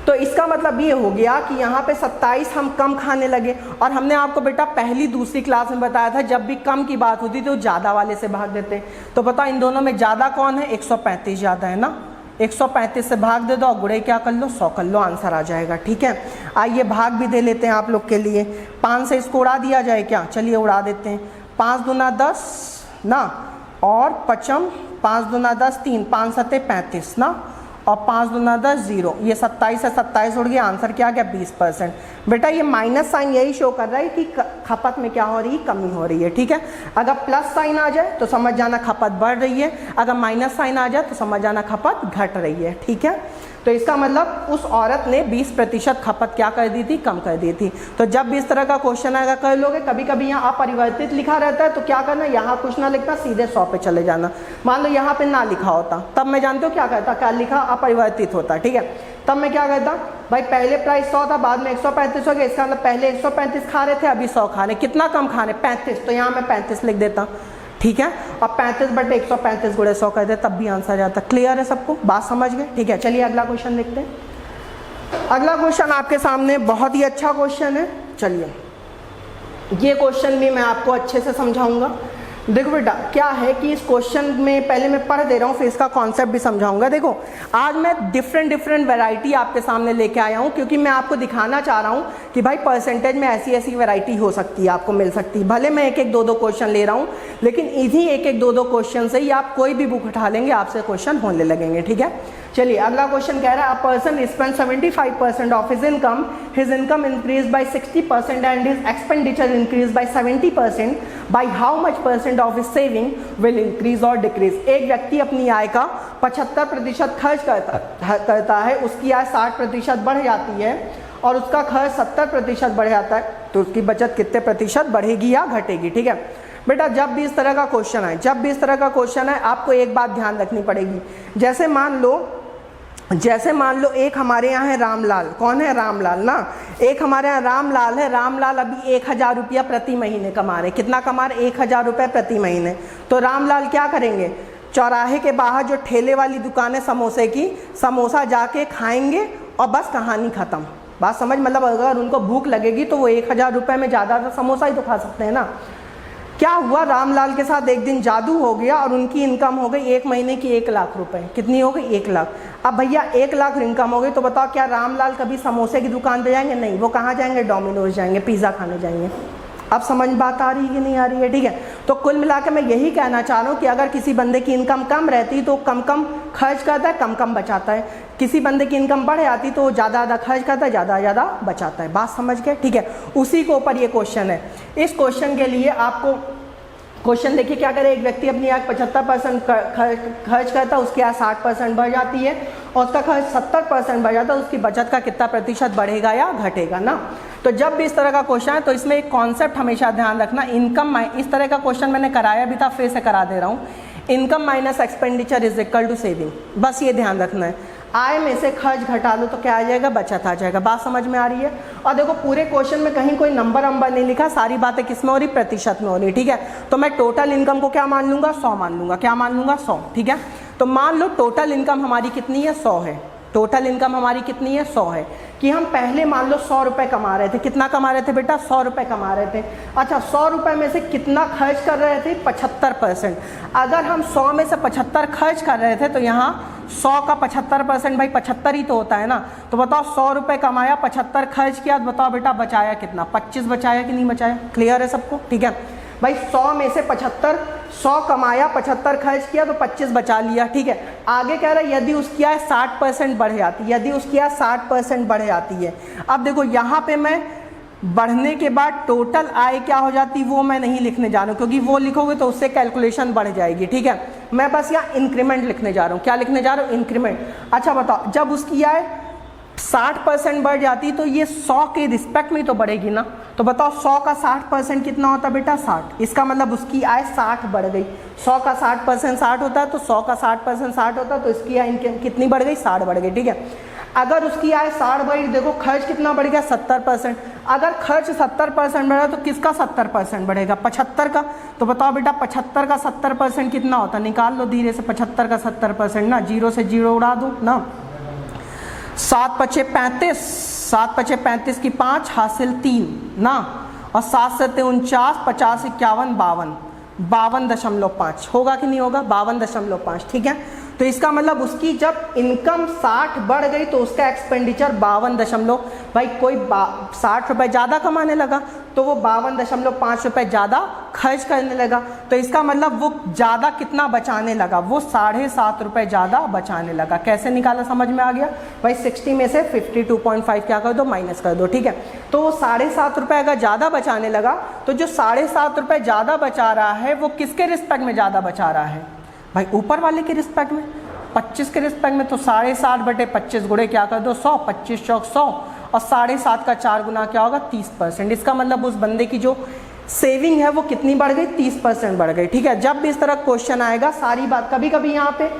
तो इसका मतलब ये हो गया कि यहाँ पे 27 हम कम खाने लगे। और हमने आपको बेटा पहली दूसरी क्लास में बताया था जब भी कम की बात होती तो ज़्यादा वाले से भाग देते। तो बताओ इन दोनों में ज़्यादा कौन है? 135 ज़्यादा है ना। 135 से भाग दे दो और गुणे क्या कर लो? 100 कर लो, आंसर आ जाएगा। ठीक है, आइए भाग भी दे लेते हैं आप लोग के लिए। 5 से इसको उड़ा दिया जाए क्या? चलिए उड़ा देते हैं। 5 दूना 10 ना, और पचम 5 दूना 10 3, 5 सत्ते 35 ना, और 5 दूना 10 0। ये 27 से 27 उड़ गया, आंसर क्या आ गया? 20%। बेटा ये माइनस साइन यही शो कर रहा है कि खपत में क्या हो रही है? कमी हो रही है। ठीक है, अगर प्लस साइन आ जाए तो समझ जाना खपत बढ़ रही है, अगर माइनस साइन आ जाए तो समझ जाना खपत घट रही है। ठीक है, तो इसका मतलब उस औरत ने 20% खपत क्या कर दी थी? कम कर दी थी। तो जब भी इस तरह का क्वेश्चन आएगा कर लोगे, कभी कभी यहाँ अपरिवर्तित लिखा रहता है तो क्या करना, यहाँ कुछ ना लिखना, सीधे 100 पे चले जाना। मान लो यहाँ पे ना लिखा होता तब मैं जानते हो क्या करता, क्या लिखा? अपरिवर्तित होता। ठीक है, तब मैं क्या करता भाई, पहले प्राइस 100 था, बाद में 135 हो गया, इसका मतलब पहले 135 खा रहे थे, अभी 100 खा रहे। कितना कम खा रहे? 35, तो यहाँ मैं 35 लिख देता। ठीक है, और 35/135 गुणे 100 कर दे, तब भी आंसर जाता। क्लियर है सबको? बात समझ गए? ठीक है, चलिए अगला क्वेश्चन देखते हैं। अगला क्वेश्चन आपके सामने बहुत ही अच्छा क्वेश्चन है। चलिए ये क्वेश्चन भी मैं आपको अच्छे से समझाऊंगा। देखो बेटा क्या है कि इस क्वेश्चन में पहले मैं पढ़ दे रहा हूँ, फिर इसका कॉन्सेप्ट भी समझाऊंगा। देखो आज मैं डिफरेंट वैरायटी आपके सामने लेके आया हूँ, क्योंकि मैं आपको दिखाना चाह रहा हूँ कि भाई परसेंटेज में ऐसी वैरायटी हो सकती है, आपको मिल सकती है। भले मैं 1-1, 2-2 क्वेश्चन ले रहा हूँ, लेकिन इन्हीं 1-1, 2-2 क्वेश्चन से ही आप कोई भी बुक उठा लेंगे, आपसे क्वेश्चन होने लगेंगे। ठीक है, चलिए अगला क्वेश्चन कह रहा है, a person spend 75% of his income increase by 60% and his expenditure increase by 70%, by how much percent of his saving will increase और डिक्रीज। एक व्यक्ति अपनी आय का 75% खर्च करता है, उसकी आय 60% बढ़ जाती है और उसका खर्च 70% बढ़ जाता है, तो उसकी बचत कितने प्रतिशत बढ़ेगी या घटेगी? ठीक है बेटा, जब भी इस तरह का क्वेश्चन आए आपको एक बात ध्यान रखनी पड़ेगी। जैसे मान लो एक हमारे यहाँ है रामलाल। कौन है? रामलाल ना। एक हमारे यहाँ रामलाल है। रामलाल अभी 1000 रुपया प्रति महीने कमा रहे। कितना कमा रहे? 1000 रुपये प्रति महीने। तो रामलाल क्या करेंगे, चौराहे के बाहर जो ठेले वाली दुकान है समोसे की, समोसा जाके खाएंगे और बस कहानी खत्म। बात समझ, मतलब अगर उनको भूख लगेगी तो वो 1000 रुपये में ज़्यादा समोसा ही तो खा सकते हैं ना। क्या हुआ, रामलाल के साथ एक दिन जादू हो गया और उनकी इनकम हो गई 1 महीने की 1 लाख रुपए। कितनी हो गई? 1 लाख। अब भैया 1 लाख इनकम हो गई, तो बताओ क्या रामलाल कभी समोसे की दुकान पे जाएंगे? नहीं, वो कहाँ जाएंगे? डोमिनोज जाएंगे, पिज़्ज़ा खाने जाएंगे। अब समझ बात आ रही है कि नहीं आ रही है? ठीक है, तो कुल मिलाकर मैं यही कहना चाह रहा हूँ कि अगर किसी बंदे की इनकम कम रहती तो कम खर्च करता है, कम बचाता है। किसी बंदे की इनकम बढ़ जाती तो ज़्यादा खर्च करता है, ज़्यादा बचाता है। बात समझ गए? ठीक है, उसी के ऊपर ये क्वेश्चन है। इस क्वेश्चन के लिए आपको क्वेश्चन देखिए क्या करे, एक व्यक्ति अपनी आय 75% खर्च करता है, उसकी आय 60% बढ़ जाती है और उसका खर्च 70% बढ़ जाता है, उसकी बचत का कितना प्रतिशत बढ़ेगा या घटेगा ना। तो जब भी इस तरह का क्वेश्चन है तो इसमें एक कॉन्सेप्ट हमेशा ध्यान रखना, इनकम, इस तरह का क्वेश्चन मैंने कराया भी था, फिर से करा दे रहा हूँ। Income minus expenditure is equal to saving, बस ये ध्यान रखना है। आय में से खर्च घटा लो तो क्या आ जाएगा? बचत आ जाएगा। बात समझ में आ रही है? और देखो पूरे क्वेश्चन में कहीं कोई नंबर नहीं लिखा, सारी बातें किस में हो रही? प्रतिशत में हो रही। ठीक है, तो मैं टोटल इनकम को क्या मान लूंगा? 100 मान लूंगा। क्या मान लूंगा? 100। ठीक है, तो मान लो टोटल इनकम हमारी कितनी है? 100 है। टोटल इनकम हमारी कितनी है? 100 है। कि हम पहले मान लो 100 रुपये कमा रहे थे। कितना कमा रहे थे बेटा? 100 रुपये कमा रहे थे। अच्छा, 100 रुपये में से कितना खर्च कर रहे थे? 75%। अगर हम 100 में से 75 खर्च कर रहे थे तो यहाँ 100 का 75% भाई 75 ही तो होता है ना। तो बताओ 100 रुपये कमाया, 75 खर्च किया, तो बताओ बेटा बचाया कितना? 25 बचाया कि नहीं बचाया? क्लियर है सबको? ठीक है भाई, 100 में से 75, 100 कमाया, 75 खर्च किया तो 25 बचा लिया। ठीक है, आगे कह रहा है यदि उसकी आय 60% बढ़ जाती है, यदि उसकी आय 60% बढ़ जाती है। अब देखो यहाँ पे मैं बढ़ने के बाद टोटल आय क्या हो जाती वो मैं नहीं लिखने जा रहा हूँ, क्योंकि वो लिखोगे तो उससे कैलकुलेशन बढ़ जाएगी। ठीक है, मैं बस यहाँ इंक्रीमेंट लिखने जा रहा हूँ। क्या लिखने जा रहा हूँ? इंक्रीमेंट। अच्छा बताओ, जब उसकी आय 60% बढ़ जाती तो ये 100 के रिस्पेक्ट में तो बढ़ेगी ना। तो बताओ 100 का 60% कितना होता बेटा? 60। इसका मतलब उसकी आय 60 बढ़ गई। 100 का 60% 60 होता है, तो 100 का 60% 60 होता है, तो इसकी आय कितनी बढ़ गई? 60 बढ़ गई। ठीक है, अगर उसकी आय 60 बढ़ी, देखो खर्च कितना बढ़ गया 70%। अगर खर्च 70% बढ़ा तो किसका 70% बढ़ेगा? 75 का। तो बताओ बेटा 75 का 70% कितना होता है? निकाल लो धीरे से 75 का 70% ना, 0 से 0 उड़ा दूँ ना। 7 पचे 35, 7 पचे 35 की 5 हासिल 3 ना, और 7 से 49, 50 51 52, 52.5 होगा कि नहीं होगा? 52.5, ठीक है। तो इसका मतलब उसकी जब इनकम 60 बढ़ गई तो उसका एक्सपेंडिचर 52 भाई कोई 60 रुपये ज़्यादा कमाने लगा तो वो 52.5 रुपये ज़्यादा खर्च करने लगा। तो इसका मतलब वो ज़्यादा कितना बचाने लगा? वो 7.5 रुपये ज़्यादा बचाने लगा। कैसे निकाला समझ में आ गया भाई? 60 में से 52.5 क्या कर दो? माइनस कर दो, ठीक है। तो वो 7.5 रुपये अगर ज़्यादा बचाने लगा तो जो 7.5 रुपये ज़्यादा बचा रहा है वो किसके रिस्पेक्ट में ज़्यादा बचा रहा है भाई? ऊपर वाले के रिस्पेक्ट में, 25 के रिस्पेक्ट में। तो 60.5 बटे 25 गुणे क्या कर दो? 100, 25 चौक 100, और 7.5 का 4 गुना क्या होगा? 30%। इसका मतलब उस बंदे की जो सेविंग है वो कितनी बढ़ गई? 30% बढ़ गई, ठीक है। जब भी इस तरह क्वेश्चन आएगा सारी बात, कभी कभी यहाँ पे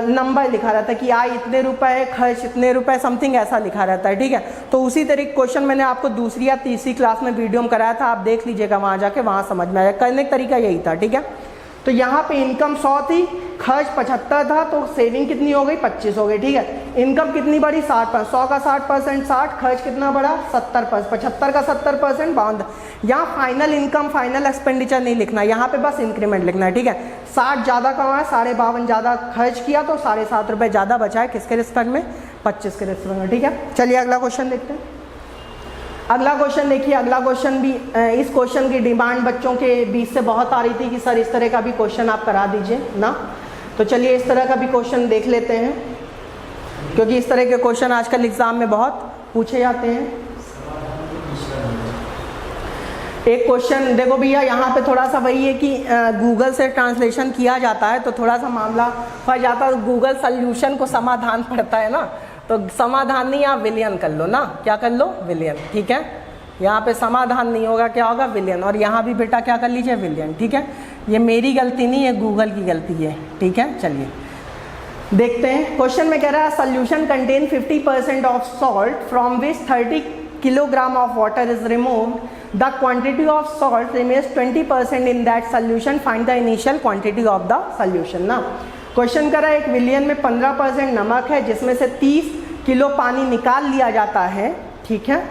नंबर लिखा रहता है कि आय इतने रुपए, खर्च इतने रुपए, समथिंग ऐसा लिखा रहता है, ठीक है। तो उसी तरीके क्वेश्चन मैंने आपको दूसरी या तीसरी क्लास में वीडियो में कराया था, आप देख लीजिएगा वहाँ जाके, वहाँ समझ में आएगा। करने का तरीका यही था, ठीक है। तो यहाँ पे इनकम 100 थी, खर्च 75 था, तो सेविंग कितनी हो गई? 25 हो गई, ठीक है। इनकम कितनी बढ़ी? 60%, 100 का 60%, 60, खर्च कितना बढ़ा? 70%, 75 का 70%, 52। यहाँ फाइनल इनकम, फाइनल एक्सपेंडिचर नहीं लिखना, यहाँ पे बस इंक्रीमेंट लिखना है, ठीक है। 60 ज़्यादा कमाया, 52.5 ज़्यादा खर्च किया, तो 7.5 रुपये ज़्यादा बचाए किसके रिस्पेक्ट में? 25 के रिस्पेक्ट में, ठीक है। चलिए अगला क्वेश्चन देखते हैं। अगला क्वेश्चन देखिए, अगला क्वेश्चन भी इस क्वेश्चन की डिमांड बच्चों के बीच से बहुत आ रही थी कि सर इस तरह का भी क्वेश्चन आप करा दीजिए ना। तो चलिए इस तरह का भी क्वेश्चन देख लेते हैं, क्योंकि इस तरह के क्वेश्चन आजकल एग्जाम में बहुत पूछे जाते हैं। एक क्वेश्चन देखो भैया, यहाँ पे थोड़ा सा वही है कि गूगल से ट्रांसलेशन किया जाता है तो थोड़ा सा मामला फंस जाता है। गूगल सॉल्यूशन को समाधान पड़ता है ना, तो समाधान नहीं, आप विलयन कर लो ना। क्या कर लो? विलयन, ठीक है। यहाँ पे समाधान नहीं होगा, क्या होगा? विलयन। और यहाँ भी बेटा क्या कर लीजिए? विलयन, ठीक है। ये मेरी गलती नहीं है, गूगल की गलती है, ठीक है। चलिए देखते हैं। क्वेश्चन में कह रहा है solution contain 50% of salt from which 30 kilogram of water is removed. The quantity of salt remains 20% in that solution. Find the initial quantity of the solution ना। क्वेश्चन कर रहा है एक विलियन में 15% नमक है जिसमें से 30 किलो पानी निकाल लिया जाता है, ठीक है,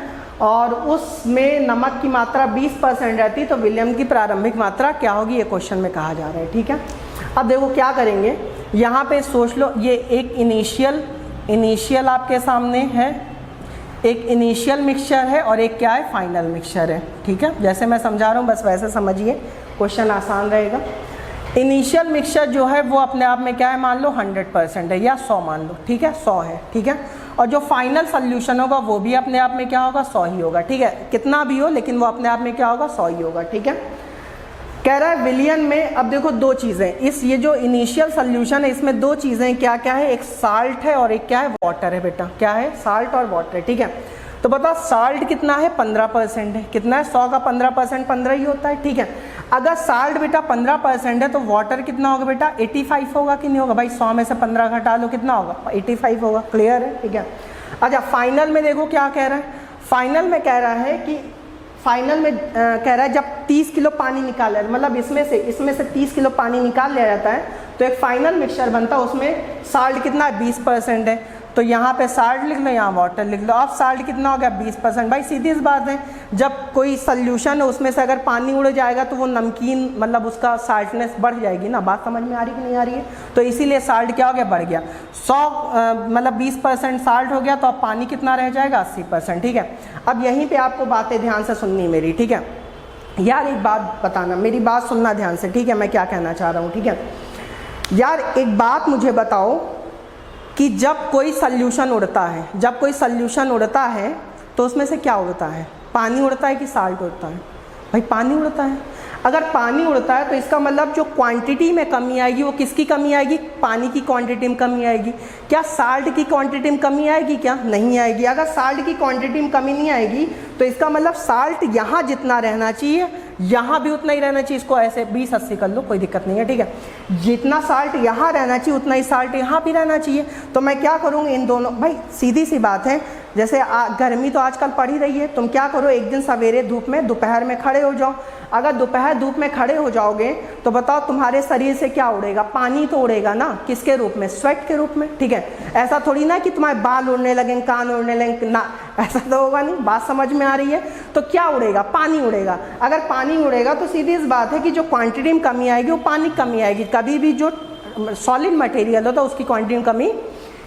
और उसमें नमक की मात्रा 20% रहती, तो विलियन की प्रारंभिक मात्रा क्या होगी? ये क्वेश्चन में कहा जा रहा है, ठीक है। अब देखो क्या करेंगे, यहाँ पे सोच लो, ये एक इनिशियल आपके सामने है, एक इनिशियल मिक्सचर है और एक क्या है? फाइनल मिक्सचर है, ठीक है। जैसे मैं समझा रहा हूँ बस वैसे समझिए, क्वेश्चन आसान रहेगा। इनिशियल मिक्सचर जो है वो अपने आप में क्या है? मान लो 100% है या 100 मान लो, ठीक है, 100 है, ठीक है। और जो फाइनल सोल्यूशन होगा वो भी अपने आप में क्या होगा? 100 ही होगा, ठीक है। कितना भी हो लेकिन वो अपने आप में क्या होगा? 100 ही होगा, ठीक है। कह रहा है विलियन में, अब देखो दो चीज़ें, ये जो इनिशियल सोल्यूशन है इसमें दो चीज़ें क्या क्या है? एक साल्ट है और एक क्या है? वाटर है बेटा। क्या है? साल्ट और वाटर, ठीक है। तो बताओ साल्ट कितना है? 15% है। कितना है? 100 का 15% 15 ही होता है, ठीक है। अगर साल्ट बेटा 15% है तो वाटर कितना होगा बेटा? 85 होगा कि नहीं होगा भाई? 100 में से 15 घटा लो, कितना होगा? 85 होगा। क्लियर है, ठीक है। अच्छा फाइनल में देखो क्या कह रहा है। फाइनल में कह रहा है कि फाइनल में कह रहा है जब 30 किलो पानी निकाला, मतलब इसमें से 30 किलो पानी निकाल लिया जाता है तो एक फाइनल मिक्सचर बनता है, उसमें साल्ट कितना है? 20% है। तो यहाँ पे साल्ट लिख लो, यहाँ वाटर लिख लो। अब साल्ट कितना हो गया? 20%। भाई सीधी सी बात है, जब कोई सोल्यूशन है उसमें से अगर पानी उड़ जाएगा तो वो नमकीन, मतलब उसका साल्टनेस बढ़ जाएगी ना। बात समझ में आ रही कि नहीं आ रही है? तो इसीलिए साल्ट क्या हो गया? बढ़ गया। 100 मतलब 20% साल्ट हो गया, तो अब पानी कितना रह जाएगा? 80%, ठीक है। अब यहीं पर आपको बातें ध्यान से सुननी मेरी, ठीक है यार। एक बात बताना, मेरी बात सुनना ध्यान से, ठीक है, मैं क्या कहना चाह रहा हूँ, ठीक है यार। एक बात मुझे बताओ कि जब कोई सॉल्यूशन उड़ता है, तो उसमें से क्या उड़ता है? पानी उड़ता है कि साल्ट उड़ता है? भाई पानी उड़ता है। अगर पानी उड़ता है तो इसका मतलब जो क्वांटिटी में कमी आएगी वो किसकी कमी आएगी? पानी की क्वांटिटी में कमी आएगी। क्या साल्ट की क्वांटिटी में कमी आएगी? क्या नहीं आएगी। अगर साल्ट की क्वांटिटी में कमी नहीं आएगी तो इसका मतलब साल्ट यहाँ जितना रहना चाहिए यहाँ भी उतना ही रहना चाहिए, इसको ऐसे 20-80 कर लो, कोई दिक्कत नहीं है, ठीक है। जितना साल्ट यहाँ रहना चाहिए उतना ही साल्ट यहाँ भी रहना चाहिए। तो मैं क्या करूँगी इन दोनों, भाई सीधी सी बात है, जैसे गर्मी तो आजकल पड़ ही रही है, तुम क्या करो एक दिन सवेरे धूप में दोपहर में खड़े हो जाओ। अगर दोपहर धूप में खड़े हो जाओगे तो बताओ तुम्हारे शरीर से क्या उड़ेगा, पानी तो उड़ेगा ना, किसके रूप में, स्वेट के रूप में, ठीक है। ऐसा थोड़ी ना कि तुम्हारे बाल उड़ने लगेंगे, कान उड़ने लगेंगे ना, ऐसा तो होगा नहीं। बात समझ में आ रही है? तो क्या उड़ेगा, पानी उड़ेगा। अगर पानी उड़ेगा तो सीधी सी बात है कि जो क्वांटिटी में कमी आएगी वो पानी कमी आएगी। कभी भी जो सॉलिड मटेरियल होता है उसकी क्वांटिटी में कमी,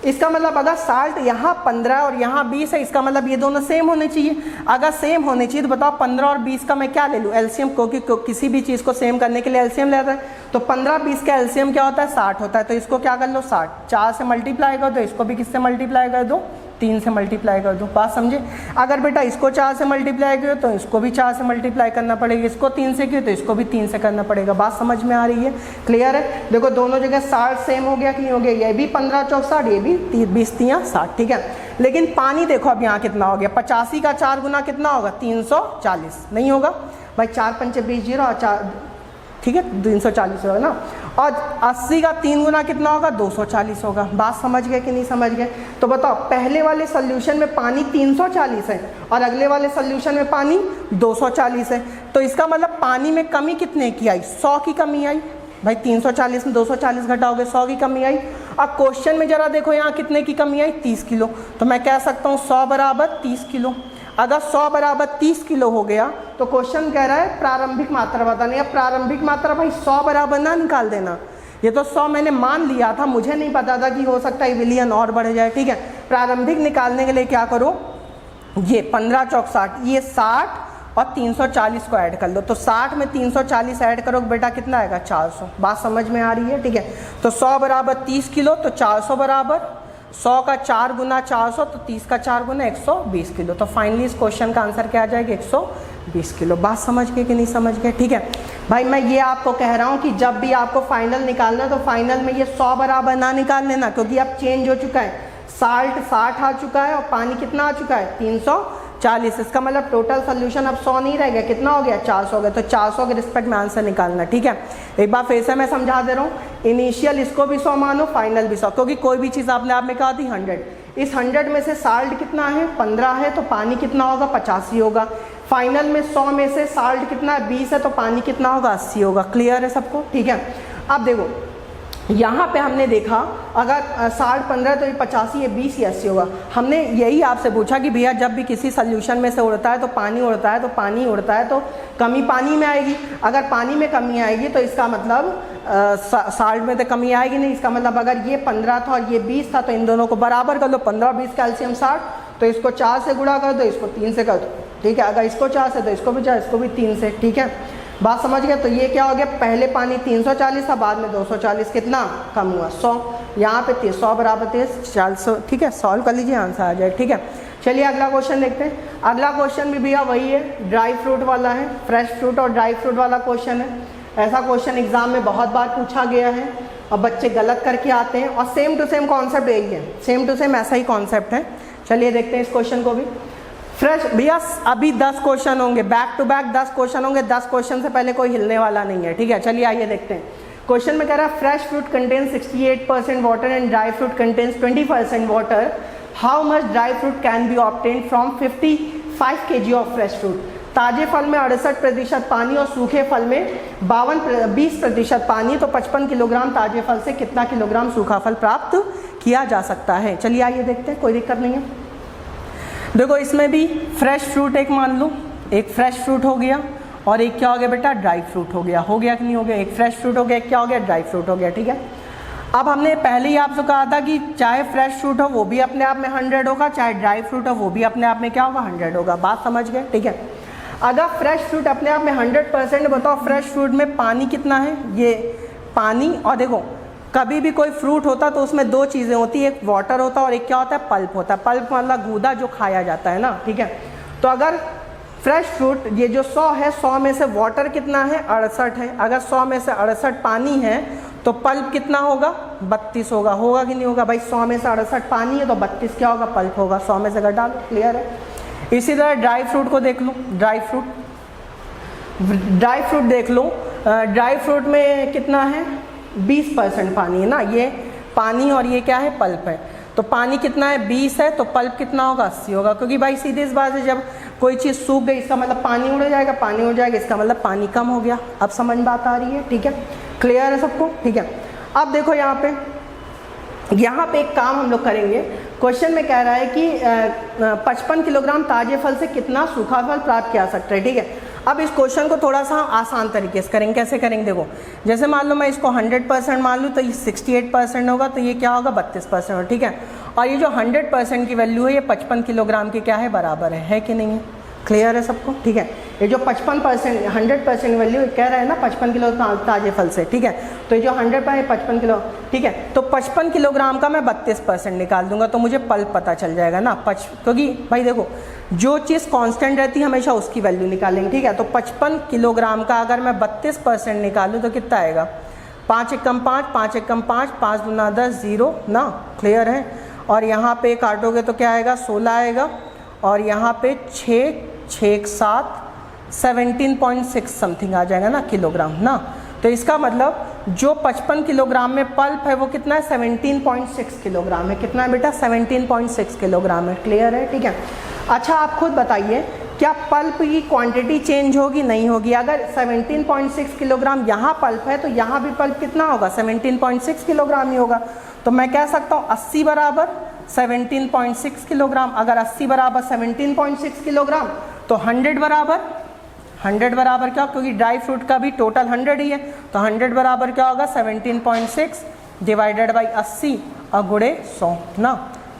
इसका मतलब अगर साल्ट यहाँ 15 और यहाँ 20 है, इसका मतलब ये दोनों सेम होने चाहिए। अगर सेम होने चाहिए तो बताओ 15 और 20 का मैं क्या ले लूँ, एलसीएम, क्योंकि किसी भी चीज़ को सेम करने के लिए एलसीएम लेता है। तो 15-20 का एलसीएम क्या होता है, 60 होता है। तो इसको क्या कर लो, 60, 4 से मल्टीप्लाई कर दो, इसको भी किससे मल्टीप्लाई कर दो, 3 से मल्टीप्लाई कर दो। बात समझे? अगर बेटा इसको 4 से मल्टीप्लाई करो तो इसको भी 4 से मल्टीप्लाई करना पड़ेगा, इसको 3 से किया तो इसको भी 3 से करना पड़ेगा। बात समझ में आ रही है? क्लियर है? देखो दोनों जगह 60 सेम हो गया कि नहीं हो गया, ये भी 15 चौक 60, ये भी 20-3 60, ठीक है। लेकिन पानी देखो अब यहाँ कितना हो गया, 85 का 4 गुना कितना होगा, 340 नहीं होगा भाई, 4×5 = 20 और 4, ठीक है, 340 होगा ना। और 80 का 3 गुना कितना होगा, 240 होगा। बात समझ गए कि नहीं समझ गए? तो बताओ पहले वाले सोल्यूशन में पानी 340 है और अगले वाले सोल्यूशन में पानी 240 है। तो इसका मतलब पानी में कमी कितने की आई, 100 की कमी आई भाई। 340 में 240 घटाओगे 100 की कमी आई। अब क्वेश्चन में जरा देखो यहाँ कितने की कमी आई, 30 किलो। तो मैं कह सकता हूँ 100 = 30 किलो। अगर 100 = 30 किलो हो गया तो क्वेश्चन कह रहा है प्रारंभिक मात्रा बतानी। अब प्रारंभिक मात्रा भाई 100 बराबर ना निकाल देना, ये तो 100 मैंने मान लिया था, मुझे नहीं पता था कि हो सकता है विलियन और बढ़ जाए, ठीक है। प्रारंभिक निकालने के लिए क्या करो, ये 15 चौक 60, ये 60 और 340 को ऐड कर लो। तो 60 में 340 ऐड करो बेटा कितना आएगा, 400। बात समझ में आ रही है? ठीक है। तो 100 = 30 किलो, तो 400 बराबर 100 का 4 गुना 400, तो 30 का 4 गुना 120 किलो। तो फाइनली इस क्वेश्चन का आंसर क्या आ जाएगा, 120 किलो। बात समझ गए कि नहीं समझ गए? ठीक है भाई, मैं ये आपको कह रहा हूँ कि जब भी आपको फाइनल निकालना है तो फाइनल में ये 100 बराबर ना निकाल लेना, क्योंकि अब चेंज हो चुका है, साल्ट 60 आ चुका है और पानी कितना आ चुका है, 340। इसका मतलब टोटल सोल्यूशन अब 100 नहीं रह गया, कितना हो गया, 400 हो गया। तो 400 के रिस्पेक्ट में आंसर निकालना, ठीक है। एक बार फिर से मैं समझा दे रहा हूँ, इनिशियल इसको भी 100 मानो, फाइनल भी 100, क्योंकि कोई भी चीज़ आपने आप में कहा थी 100। इस 100 में से साल्ट कितना है, 15 है, तो पानी कितना होगा, 85 होगा। फाइनल में 100 में से साल्ट कितना है, 20 है, तो पानी कितना होगा, 80 होगा। क्लियर है सबको? ठीक है। अब देखो यहाँ पे हमने देखा अगर 60 15 तो ये 85, ये 20, ये 80 होगा। हमने यही आपसे पूछा कि भैया जब भी किसी सोल्यूशन में से उड़ता है तो पानी उड़ता है, तो पानी उड़ता है तो कमी पानी में आएगी। अगर पानी में कमी आएगी तो इसका मतलब साल्ट में तो कमी आएगी नहीं। इसका मतलब अगर ये 15 था और ये 20 था तो इन दोनों को बराबर कर लो, 15 और 20 कैल्शियम 60, तो इसको 4 से गुणा कर दो, इसको 3 से कर दो, ठीक है। अगर इसको 4 से तो इसको भी 4, इसको भी 3 से, ठीक है। बात समझ गया? तो ये क्या हो गया, पहले पानी 340 था, बाद में 240, कितना कम हुआ, 100। यहाँ पे 100 बराबर 400, ठीक है। सॉल्व कर लीजिए, आंसर आ जाए, ठीक है। चलिए अगला क्वेश्चन देखते हैं। अगला क्वेश्चन भी भैया वही है, ड्राई फ्रूट वाला है, फ्रेश फ्रूट और ड्राई फ्रूट वाला क्वेश्चन है। ऐसा क्वेश्चन एग्जाम में बहुत बार पूछा गया है और बच्चे गलत करके आते हैं, और सेम टू सेम कॉन्सेप्ट यही है, सेम टू सेम ऐसा ही कॉन्सेप्ट है। चलिए देखते हैं इस क्वेश्चन को भी। फ्रेश भैया अभी 10 क्वेश्चन होंगे, बैक टू बैक 10 क्वेश्चन होंगे, 10 क्वेश्चन से पहले कोई हिलने वाला नहीं है, ठीक है। चलिए आइए देखते हैं। क्वेश्चन में कह रहा है fresh fruit contains 68% water and dry fruit contains 20% water, how much dry fruit can be obtained from 55 kg of fresh fruit. ताजे फल में 68% पानी और सूखे फल में 20% पानी, तो 55 किलोग्राम ताजे फल से कितना किलोग्राम सूखा फल प्राप्त किया जा सकता है। चलिए आइए देखते हैं, कोई दिक्कत नहीं है। देखो इसमें भी फ्रेश फ्रूट एक मान लो, एक फ्रेश फ्रूट हो गया और एक क्या हो गया बेटा, ड्राई फ्रूट हो गया। हो गया कि नहीं हो गया, एक फ्रेश फ्रूट हो गया, एक क्या हो गया, ड्राई फ्रूट हो गया, ठीक है। अब हमने पहले ही आपसे कहा था कि चाहे फ्रेश फ्रूट हो वो भी अपने आप में 100 होगा, चाहे ड्राई फ्रूट हो वो भी अपने आप में क्या होगा, 100 होगा। बात समझ गए? ठीक है। अगर फ्रेश फ्रूट अपने आप में 100%, बताओ फ्रेश फ्रूट में पानी कितना है, ये पानी, और देखो कभी भी कोई फ्रूट होता तो उसमें 2 चीज़ें होती है, एक वाटर होता है और एक क्या होता है, पल्प होता है। पल्प मतलब गूदा जो खाया जाता है ना, ठीक है। तो अगर फ्रेश फ्रूट ये जो 100 है, 100 में से वाटर कितना है, 68 है। अगर 100 में से 68 पानी है तो पल्प कितना होगा, 32 होगा। होगा कि नहीं होगा भाई, 100 में से 68 पानी है तो 32 क्या होगा, पल्प होगा। 100 में से घटा लो, क्लियर है। इसी तरह ड्राई फ्रूट को देख लो, ड्राई फ्रूट ड्राई फ्रूट देख लो, ड्राई फ्रूट में कितना है 20% पानी है ना, ये पानी और ये क्या है पल्प है। तो पानी कितना है 20 है, तो पल्प कितना होगा 80 होगा, क्योंकि भाई सीधे इस बात से जब कोई चीज़ सूख गई इसका मतलब पानी उड़ जाएगा, पानी उड़ जाएगा इसका मतलब पानी कम हो गया। अब समझ बात आ रही है, ठीक है, क्लियर है सबको, ठीक है। अब देखो यहाँ पे एक काम हम लोग करेंगे। क्वेश्चन में कह रहा है कि 55 किलोग्राम ताजे फल से कितना सूखा फल प्राप्त किया जा सकता है, ठीक है। अब इस क्वेश्चन को थोड़ा सा आसान तरीके से करेंगे। कैसे करेंगे देखो, जैसे मान लो मैं इसको 100% मान लूँ तो ये 68% होगा, तो ये क्या होगा 32% होगा, ठीक है। और ये जो 100% की वैल्यू है ये 55 किलोग्राम की क्या है बराबर है कि नहीं है, क्लियर है सबको, ठीक है। ये जो 55% 100% वैल्यू कह रहा है ना 55 किलो ताजे फल से, ठीक है। तो ये जो 100 है 55 किलो, ठीक है। तो 55 किलोग्राम का मैं 32% निकाल दूंगा तो मुझे पल्प पता चल जाएगा ना। क्योंकि भाई देखो जो चीज़ कांस्टेंट रहती है हमेशा उसकी वैल्यू निकालेंगे, ठीक है। तो 55 किलोग्राम का अगर मैं 32% निकालूँ तो कितना आएगा 5 एकम 5, 5 एकम 5, 5 दूना 10, 0 ना, क्लियर है। और यहाँ पे काटोगे तो क्या आएगा 16 आएगा, और यहाँ पे 6 7 17.6 समथिंग आ जाएगा ना किलोग्राम ना। तो इसका मतलब जो 55 किलोग्राम में पल्प है वो कितना है 17.6 किलोग्राम है। कितना है बेटा 17.6 किलोग्राम है, क्लियर है, ठीक है। अच्छा आप खुद बताइए क्या पल्प की क्वांटिटी चेंज होगी, नहीं होगी। अगर 17.6 किलोग्राम यहाँ पल्प है तो यहाँ भी पल्प कितना होगा 17.6 किलोग्राम ही होगा। तो मैं कह सकता हूँ 80 बराबर 17.6 किलोग्राम। अगर 80 बराबर 17.6 किलोग्राम तो 100 बराबर क्या, क्योंकि ड्राई फ्रूट का भी टोटल 100 ही है, तो 100 बराबर क्या होगा 17.6 डिवाइडेड बाई 80 और गुणे 100 ना।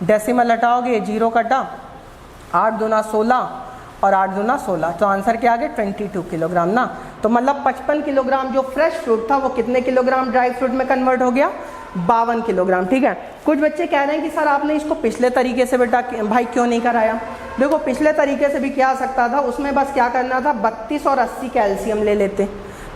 डेसिमल हटाओगे 0 कटा, 8 दूना 16 और 8 दूना 16, तो आंसर क्या आ गया 22 किलोग्राम ना। तो मतलब 55 किलोग्राम जो फ्रेश फ्रूट था वो कितने किलोग्राम ड्राई फ्रूट में कन्वर्ट हो गया 52 किलोग्राम, ठीक है। कुछ बच्चे कह रहे हैं कि सर आपने इसको पिछले तरीके से बेटा भाई क्यों नहीं कराया। देखो पिछले तरीके से भी क्या आ सकता था, उसमें बस क्या करना था 32 और 80 का एलसीएम ले लेते।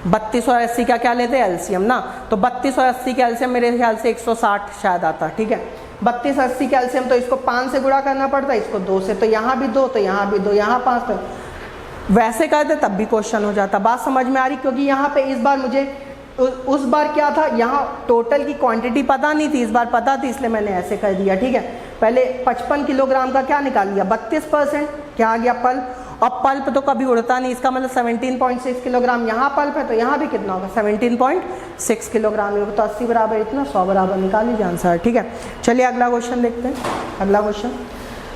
32 और 80 का क्या लेते एलसीएम ना, तो 32 और 80 का एलसीएम मेरे ख्याल से 160 शायद आता, ठीक है। 32 80 का एलसीएम तो इसको 5 से गुणा करना पड़ता है, इसको 2 से, तो यहाँ भी 2 तो यहाँ भी 2, यहाँ 5, तो वैसे कहते तब भी क्वेश्चन हो जाता। बात समझ में आ रही, क्योंकि यहाँ पे इस बार मुझे उस बार क्या था यहाँ टोटल की क्वांटिटी पता नहीं थी, इस बार पता थी इसलिए मैंने ऐसे कर दिया, ठीक है। पहले 55 किलोग्राम का क्या निकाल लिया 32%, क्या आ गया पल्प। और पल्प तो कभी उड़ता नहीं, इसका मतलब 17.6 किलोग्राम यहाँ पल्प है, तो यहाँ भी कितना होगा 17.6 किलोग्राम होगा। तो 80 बराबर इतना 100 बराबर निकाल लीजिए आंसर, ठीक है। चलिए अगला क्वेश्चन देखते हैं।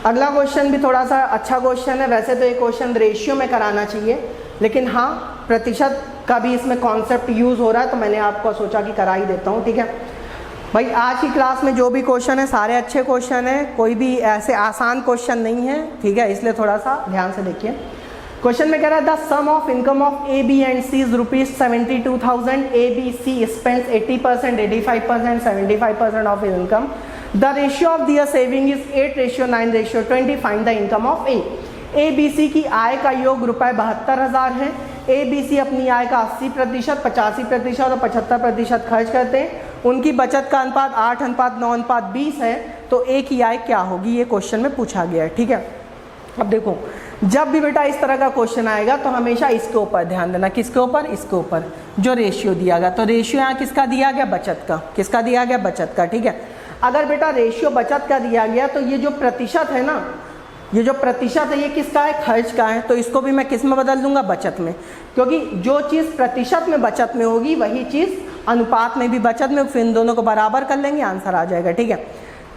अगला क्वेश्चन भी थोड़ा सा अच्छा क्वेश्चन है। वैसे तो ये क्वेश्चन रेशियो में कराना चाहिए, लेकिन हाँ प्रतिशत का भी इसमें कॉन्सेप्ट यूज़ हो रहा है, तो मैंने आपको सोचा कि करा ही देता हूँ, ठीक है। भाई आज की क्लास में जो भी क्वेश्चन है सारे अच्छे क्वेश्चन हैं, कोई भी ऐसे आसान क्वेश्चन नहीं है, ठीक है, इसलिए थोड़ा सा ध्यान से देखिए। क्वेश्चन में कह रहा है the sum of income of A B and C is ₹72,000। A B C spends 80%, 85%, 75% of income. The ratio of their saving is 8:9:20। Find the income of A. A B C की आय का योग ₹72,000 है। ए B सी अपनी आय का 80%, 85% और 75% खर्च करते हैं। उनकी बचत का अनुपात 8:9:20 है। तो ए की आय क्या होगी, ये क्वेश्चन में पूछा गया है, ठीक है। अब देखो जब भी बेटा इस तरह का क्वेश्चन आएगा तो हमेशा इसके ऊपर ध्यान देना। किसके ऊपर, इसके ऊपर जो रेशियो दिया गया। तो रेशियो यहाँ किसका दिया गया, बचत का। किसका दिया गया, बचत का, ठीक है। अगर बेटा रेशियो बचत का दिया गया तो ये जो प्रतिशत है ना, ये जो प्रतिशत है ये किसका है, खर्च का है। तो इसको भी मैं किस में बदल दूंगा, बचत में, क्योंकि जो चीज़ प्रतिशत में बचत में होगी वही चीज़ अनुपात में भी बचत में, फिर इन दोनों को बराबर कर लेंगे, आंसर आ जाएगा, ठीक है।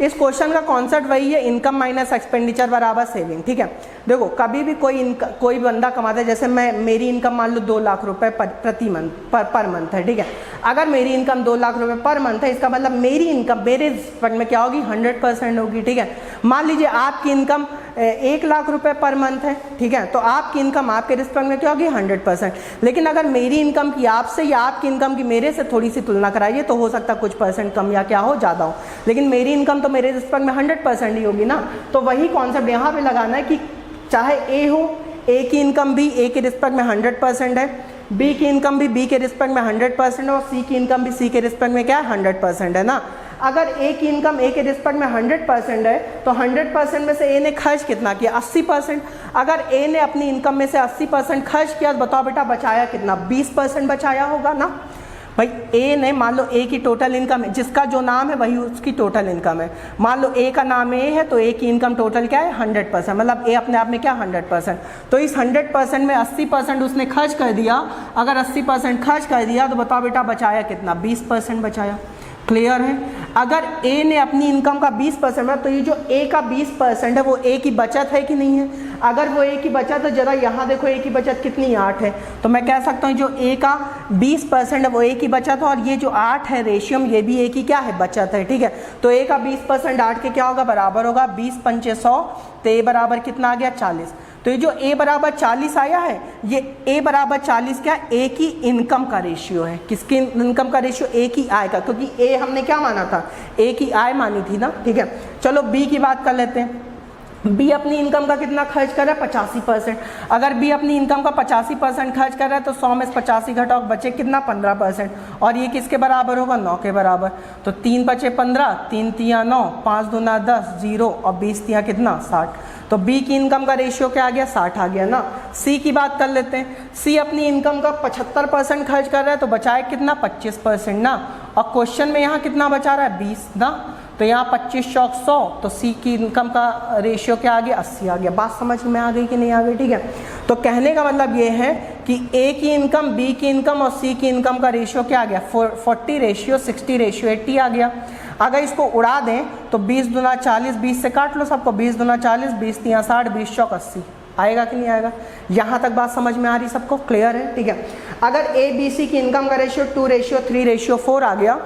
इस क्वेश्चन का कॉन्सेप्ट वही है, इनकम माइनस एक्सपेंडिचर बराबर सेविंग, ठीक है। देखो कभी भी कोई बंदा कमाता है, जैसे मेरी इनकम मान लो 2 लाख रुपए प्रति मंथ पर मंथ है, ठीक है। अगर मेरी इनकम 2 लाख रुपए पर मंथ है, इसका मतलब मेरी इनकम मेरे रिस्पेक्ट में क्या होगी 100% होगी, ठीक है। मान लीजिए आपकी इनकम 1 लाख रुपए पर मंथ है, ठीक है, तो आपकी इनकम आपके रिस्पेक्ट में क्या होगी 100%। लेकिन अगर मेरी इनकम की आपसे या आपकी इनकम की मेरे से थोड़ी सी तुलना कराइए तो हो सकता है कुछ परसेंट कम या क्या हो ज़्यादा हो, लेकिन मेरी इनकम तो मेरे रिस्पेक्ट में 100% ही होगी ना। तो वही कॉन्सेप्ट यहाँ पे लगाना है कि चाहे ए हो, ए की इनकम भी ए के रिस्पेक्ट में 100% है, बी की इनकम भी बी के रिस्पेक्ट में 100% है, और सी की इनकम भी सी के रिस्पेक्ट में क्या है 100% है ना। अगर ए की इनकम ए के रिस्पेक्ट में 100% है तो 100% में से ए ने खर्च कितना किया, 80%। अगर ए ने अपनी इनकम में से 80% खर्च किया तो बताओ बेटा बचाया कितना, 20% बचाया होगा ना भाई। ए ने मान लो ए की टोटल इनकम है, जिसका जो नाम है वही उसकी टोटल इनकम है। मान लो ए का नाम ए है तो ए की इनकम टोटल क्या है, 100%, मतलब ए अपने आप में क्या 100%। तो इस 100% में 80% उसने खर्च कर दिया। अगर 80% खर्च कर दिया तो बताओ बेटा बचाया कितना, 20% बचाया। क्लियर है। अगर ए ने अपनी इनकम का 20% तो ये जो ए का 20% है वो ए की बचत है कि नहीं है। अगर वो ए की बचत है, जरा यहाँ देखो ए की बचत कितनी, 8 है। तो मैं कह सकता हूँ जो ए का 20% है वो ए की बचत है, और ये जो 8 है रेशियम ये भी ए की क्या है, बचत है। ठीक है, तो ए का 20% 8 के क्या होगा, बराबर होगा 20 पंचे 100, तो ए बराबर कितना आ गया, 40। तो ये जो ए बराबर 40 आया है, ये ए बराबर 40 क्या, ए की इनकम का रेशियो है। किसकी इनकम का रेशियो, ए की आय का, क्योंकि ए हमने क्या माना था, ए की आय मानी थी ना। ठीक है, चलो बी की बात कर लेते हैं। बी अपनी इनकम का कितना खर्च कर रहा है, 85%। अगर बी अपनी इनकम का 85% खर्च कर रहा है तो 100 में 85 घटाओ, बचे कितना, 15%। और ये किसके बराबर होगा, 9 के बराबर। तो 3 बचे 15, 3 तिया 9, 5 दूना 10, 0 और 20 तिया कितना, 60। तो बी की इनकम का रेशियो क्या आ गया, 60 आ गया ना। सी की बात कर लेते हैं। सी अपनी इनकम का 75% खर्च कर रहा है तो बचाए कितना, 25% ना। और क्वेश्चन में यहाँ कितना बचा रहा है, 20 ना। तो यहाँ 25 चौक 100, तो सी की इनकम का रेशियो क्या आ गया, 80 आ गया। बात समझ में आ गई कि नहीं आ गई। ठीक है, तो कहने का मतलब ये है कि ए की इनकम, बी की इनकम और सी की इनकम का रेशियो क्या आ गया, 40 रेशियो 60 रेशियो 80 आ गया। अगर इसको उड़ा दें तो 20 दूना 40, 20 से काट लो सबको, 20 दूना 40, 20 तिया 60, 20 चौक 80 आएगा कि नहीं आएगा। यहाँ तक बात समझ में आ रही सबको, क्लियर है। ठीक है, अगर ए बी सी की इनकम का रेशियो 2:3:4 आ गया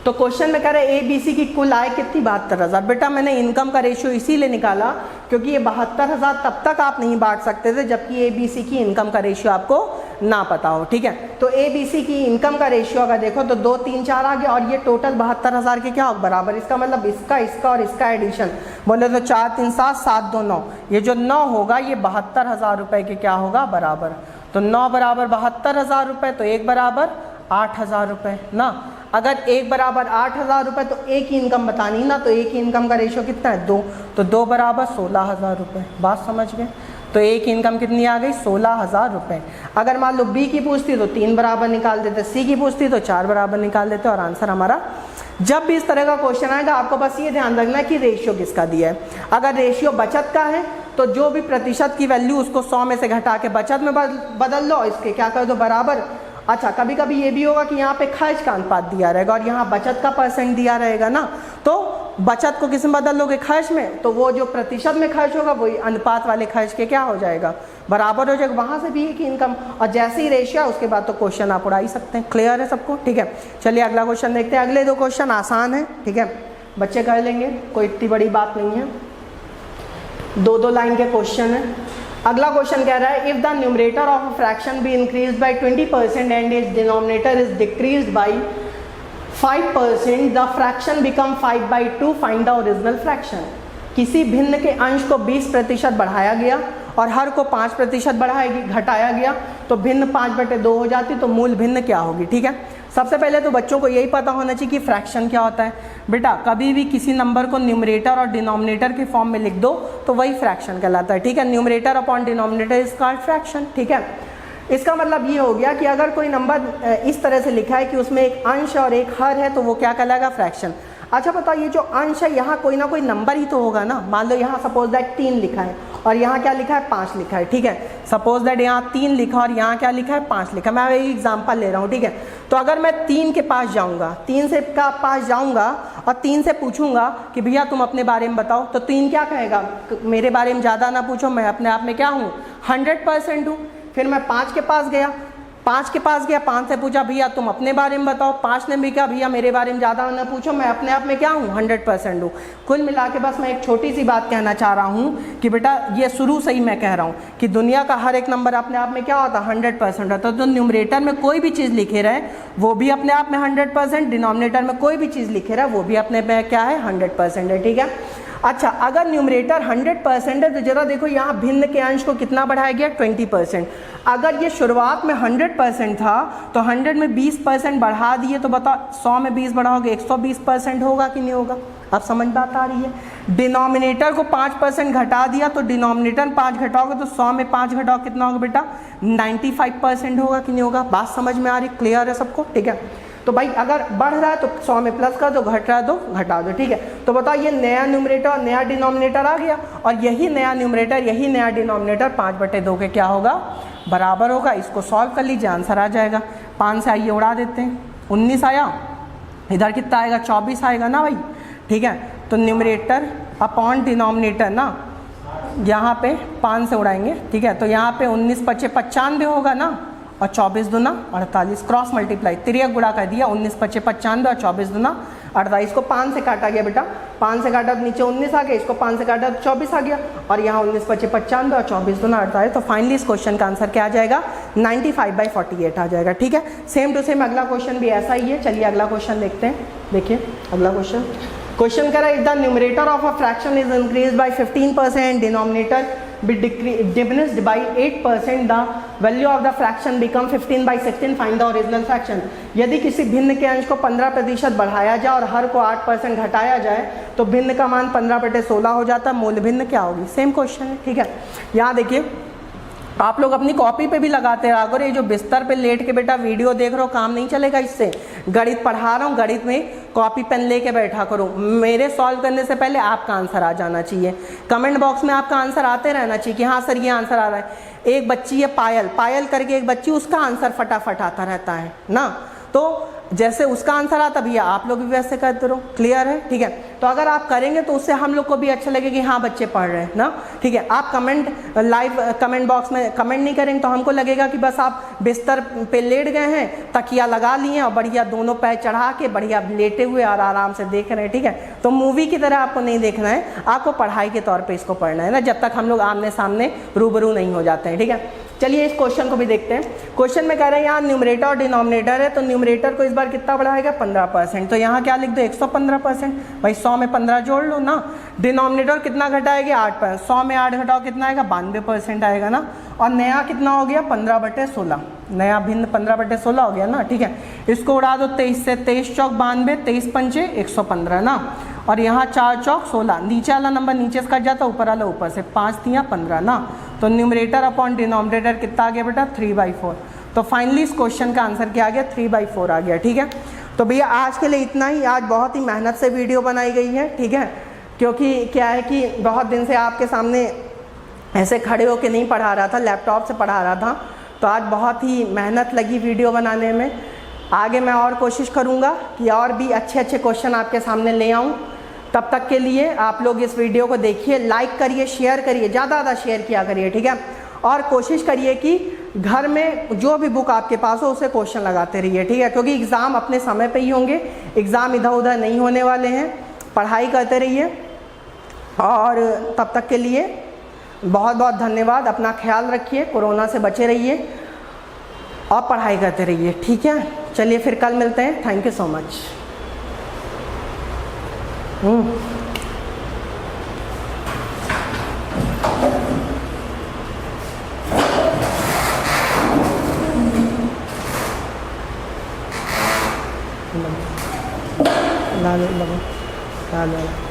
तो क्वेश्चन में कह रहे ए बी सी की कुल आय कितनी, 72,000। बेटा मैंने इनकम का रेशियो इसीलिए निकाला क्योंकि ये 72,000 तब तक आप नहीं बांट सकते थे जबकि ए बी सी की इनकम का रेशियो आपको ना पता हो। ठीक है, तो ए बी सी की इनकम का रेशियो अगर देखो तो 2 3 4 आ गया, और ये टोटल 72,000 के क्या हो, बराबर। इसका मतलब इसका और इसका एडिशन बोले तो 4 3 7 7 2 9, ये जो 9 होगा ये 72,000 रुपये के क्या होगा, बराबर। तो 9 बराबर 72,000 रुपये, तो 1 बराबर 8,000 रुपये ना। अगर 1 बराबर 8,000 रुपये तो ए की इनकम बतानी ना, तो ए की इनकम का रेशियो कितना है, 2, तो 2 बराबर 16,000 रुपये। बात समझ गए। तो ए की इनकम कितनी आ गई, 16,000 रुपये। अगर मान लो बी की पूछती तो 3 बराबर निकाल देते, सी की पूछती तो 4 बराबर निकाल देते, और आंसर हमारा। जब भी इस तरह का क्वेश्चन आएगा आपको बस ये ध्यान रखना है कि रेशियो किसका दिया है। अगर रेशियो बचत का है तो जो भी प्रतिशत की वैल्यू उसको 100 में से घटा के बचत में बदल लो, इसके क्या कर दो, बराबर। अच्छा, कभी कभी ये भी होगा कि यहाँ पे खर्च का अनुपात दिया रहेगा और यहाँ बचत का परसेंट दिया रहेगा ना, तो बचत को किस में बदल लोगे, खर्च में, तो वो जो प्रतिशत में खर्च होगा वही अनुपात वाले खर्च के क्या हो जाएगा, बराबर हो जाएगा। वहाँ से भी एक इनकम, और जैसे ही रेशियो उसके बाद तो क्वेश्चन आप उड़ा ही सकते हैं। क्लियर है सबको। ठीक है, चलिए अगला क्वेश्चन देखते हैं। अगले 2 क्वेश्चन आसान है, ठीक है, बच्चे कर लेंगे, कोई इतनी बड़ी बात नहीं है। 2 लाइन के क्वेश्चन है। अगला क्वेश्चन कह रहा है, if the numerator of a fraction be increase by 20% and is denominator is decrease by 5%, the fraction become 5/2, find the original fraction. किसी भिन्न के अंश को 20% बढ़ाया गया और हर को 5% घटाया गया तो भिन्न 5/2 हो जाती, तो मूल भिन्न क्या होगी। ठीक है, सबसे पहले तो बच्चों को यही पता होना चाहिए कि फ्रैक्शन क्या होता है। बेटा कभी भी किसी नंबर को न्यूमरेटर और डिनोमिनेटर के फॉर्म में लिख दो तो वही फ्रैक्शन कहलाता है। ठीक है, numerator upon denominator is called fraction. ठीक है, इसका मतलब ये हो गया कि अगर कोई नंबर इस तरह से लिखा है कि उसमें एक अंश और एक हर है तो वो क्या कहलाएगा, फ्रैक्शन। अच्छा बताओ, ये जो अंश है यहाँ कोई ना कोई नंबर ही तो होगा ना। मान लो यहाँ सपोज दैट 3 लिखा है और यहाँ क्या लिखा है, 5 लिखा है। ठीक है, सपोज दैट यहाँ 3 लिखा और यहाँ क्या लिखा है, 5 लिखा। मैं एक एग्जांपल ले रहा हूँ। ठीक है, तो अगर मैं 3 के पास जाऊँगा, 3 से का पास जाऊँगा और 3 से पूछूंगा कि भैया तुम अपने बारे में बताओ, तो 3 क्या कहेगा, मेरे बारे में ज़्यादा ना पूछो, मैं अपने आप में क्या हूँ, 100% हूँ। फिर मैं 5 के पास गया, 5 से पूछा भैया तुम अपने बारे में बताओ, 5 ने भी कहा भैया मेरे बारे में ज़्यादा ना पूछो, मैं अपने आप में क्या हूँ, 100% हूँ। कुल मिला के बस मैं एक छोटी सी बात कहना चाह रहा हूँ कि बेटा ये शुरू से ही मैं कह रहा हूँ कि दुनिया का हर एक नंबर अपने आप में क्या होता है, 100% होता है। तो न्यूमरेटर में कोई भी चीज़ लिखे रहे वो भी अपने आप में 100%, डिनोमिनेटर में कोई भी चीज़ लिखे रहे वो भी अपने में क्या है, 100% है। ठीक है, अच्छा, अगर न्यूमरेटर 100% है तो जरा देखो यहाँ भिन्न के अंश को कितना बढ़ाया गया, 20%। अगर ये शुरुआत में 100% था तो 100 में 20% बढ़ा दिए तो बताओ 100 में 20 बढ़ाओगे 120% होगा कि नहीं होगा? अब समझ बात आ रही है। डिनोमिनेटर को 5% घटा दिया तो डिनोमिनेटर 5 घटाओगे तो 100 में 5 घटाओ कितना होगा बेटा, 95% होगा कि नहीं होगा? बात समझ में आ रही, क्लियर है सबको? ठीक है, तो भाई अगर बढ़ रहा है तो 100 में प्लस कर दो, घट रहा है तो घटा दो। ठीक है, तो बताओ ये नया न्यूमरेटर और नया डिनोमिनेटर आ गया और यही नया न्यूमरेटर यही नया डिनोमिनेटर 5/2 के क्या होगा, बराबर होगा। इसको सॉल्व कर लीजिए, आंसर आ जाएगा। 5 से आइए उड़ा देते हैं, 19 आया, इधर कितना आएगा, 24 आएगा ना भाई। ठीक है, तो न्यूमरेटर अपॉन डिनोमिनेटर ना यहाँ पे 5 से उड़ाएंगे। ठीक है, तो यहाँ पे 19 × 5 = 95 होगा ना, और 24 दूना 48, क्रॉस मल्टीप्लाई तिर्यक गुणा कर दिया। 19 × 5 = 95 और 24 दूना 48 को 5 से काटा गया बेटा, 5 से काटा तो नीचे 19 आ गया, इसको 5 से काटा तो 24 आ गया, और यहाँ 19 × 5 = 95 और 24 दूना 48। तो फाइनली इस क्वेश्चन का आंसर क्या आ जाएगा, 95/48 आ जाएगा। ठीक है, सेम टू सेम अगला क्वेश्चन भी ऐसा ही है। चलिए अगला क्वेश्चन देखते हैं। देखिए अगला क्वेश्चन कह रहा है, if the numerator of a fraction is increase by 15%, denominator be diminished by 8%, the value of the fraction become 15/16, find the original fraction। यदि किसी भिन्न के अंश को 15% बढ़ाया जाए और हर को 8% घटाया जाए तो भिन्न का मान 15/16 हो जाता है। मूल भिन्न क्या होगी? सेम क्वेश्चन है। ठीक है, यहाँ देखिए आप लोग अपनी कॉपी पे भी लगाते रहो। अगर ये जो बिस्तर पे लेट के बेटा वीडियो देख रहे हो, काम नहीं चलेगा इससे। गणित पढ़ा रहा हूँ, गणित में कॉपी पेन लेके बैठा करो। मेरे सॉल्व करने से पहले आपका आंसर आ जाना चाहिए। कमेंट बॉक्स में आपका आंसर आते रहना चाहिए कि हाँ सर ये आंसर आ रहा है। एक बच्ची है पायल करके एक बच्ची, उसका आंसर फटाफट आता रहता है ना, तो जैसे उसका आंसर आता भैया आप लोग भी वैसे करते रहो। क्लियर है? ठीक है, तो अगर आप करेंगे तो उससे हम लोग को भी अच्छा लगे कि हाँ बच्चे पढ़ रहे हैं ना। ठीक है, आप कमेंट बॉक्स में कमेंट नहीं करेंगे तो हमको लगेगा कि बस आप बिस्तर पे लेट गए हैं, तकिया लगा लिए और बढ़िया दोनों पैर चढ़ा के बढ़िया लेटे हुए और आराम से देख रहे हैं। ठीक है, तो मूवी की तरह आपको नहीं देखना है, आपको पढ़ाई के तौर पर इसको पढ़ना है ना, जब तक हम लोग आमने सामने रूबरू नहीं हो जाते हैं। ठीक है, चलिए इस क्वेश्चन को भी देखते हैं। क्वेश्चन में कह रहे हैं यहाँ न्यूमरेटर और डिनोमिनेटर है, तो न्यूमरेटर को इस बार कितना बढ़ाएगा, 15%। तो यहाँ क्या लिख दो, 115%। भाई 100 में 15 जोड़ लो ना। डिनोमिनेटर कितना घटाएगा, 8%। 100 में 8 घटाओ कितना आएगा, 92% आएगा ना। और नया कितना हो गया, 15/16। नया भिन्न 15/16 हो गया ना। ठीक है, इसको उड़ा दो 23 से, 23 चौक 92, 23 पंचे 115 ना, और यहाँ 4 चौक 16। नीचे वाला नंबर नीचे से कट जाता, ऊपर वाला ऊपर से, 5 तिया 15 ना। तो न्यूमरेटर अपॉन डिनोमिनेटर कितना आ गया बेटा, 3/4। तो फाइनली इस क्वेश्चन का आंसर क्या आ गया, 3/4 आ गया। ठीक है, तो भैया आज के लिए इतना ही। आज बहुत ही मेहनत से वीडियो बनाई गई है। ठीक है, क्योंकि क्या है कि बहुत दिन से आपके सामने ऐसे खड़े होकर नहीं पढ़ा रहा था, लैपटॉप से पढ़ा रहा था, तो आज बहुत ही मेहनत लगी वीडियो बनाने में। आगे मैं और कोशिश करूँगा कि और भी अच्छे अच्छे क्वेश्चन आपके सामने ले आऊँ। तब तक के लिए आप लोग इस वीडियो को देखिए, लाइक करिए, शेयर करिए, ज़्यादा शेयर किया करिए। ठीक है, और कोशिश करिए कि घर में जो भी बुक आपके पास हो उसे क्वेश्चन लगाते रहिए। ठीक है, क्योंकि एग्ज़ाम अपने समय पे ही होंगे, एग्ज़ाम इधर उधर नहीं होने वाले हैं। पढ़ाई करते रहिए, और तब तक के लिए बहुत बहुत धन्यवाद। अपना ख्याल रखिए, कोरोना से बचे रहिए और पढ़ाई करते रहिए। ठीक है, चलिए फिर कल मिलते हैं। Thank you so much. ला लो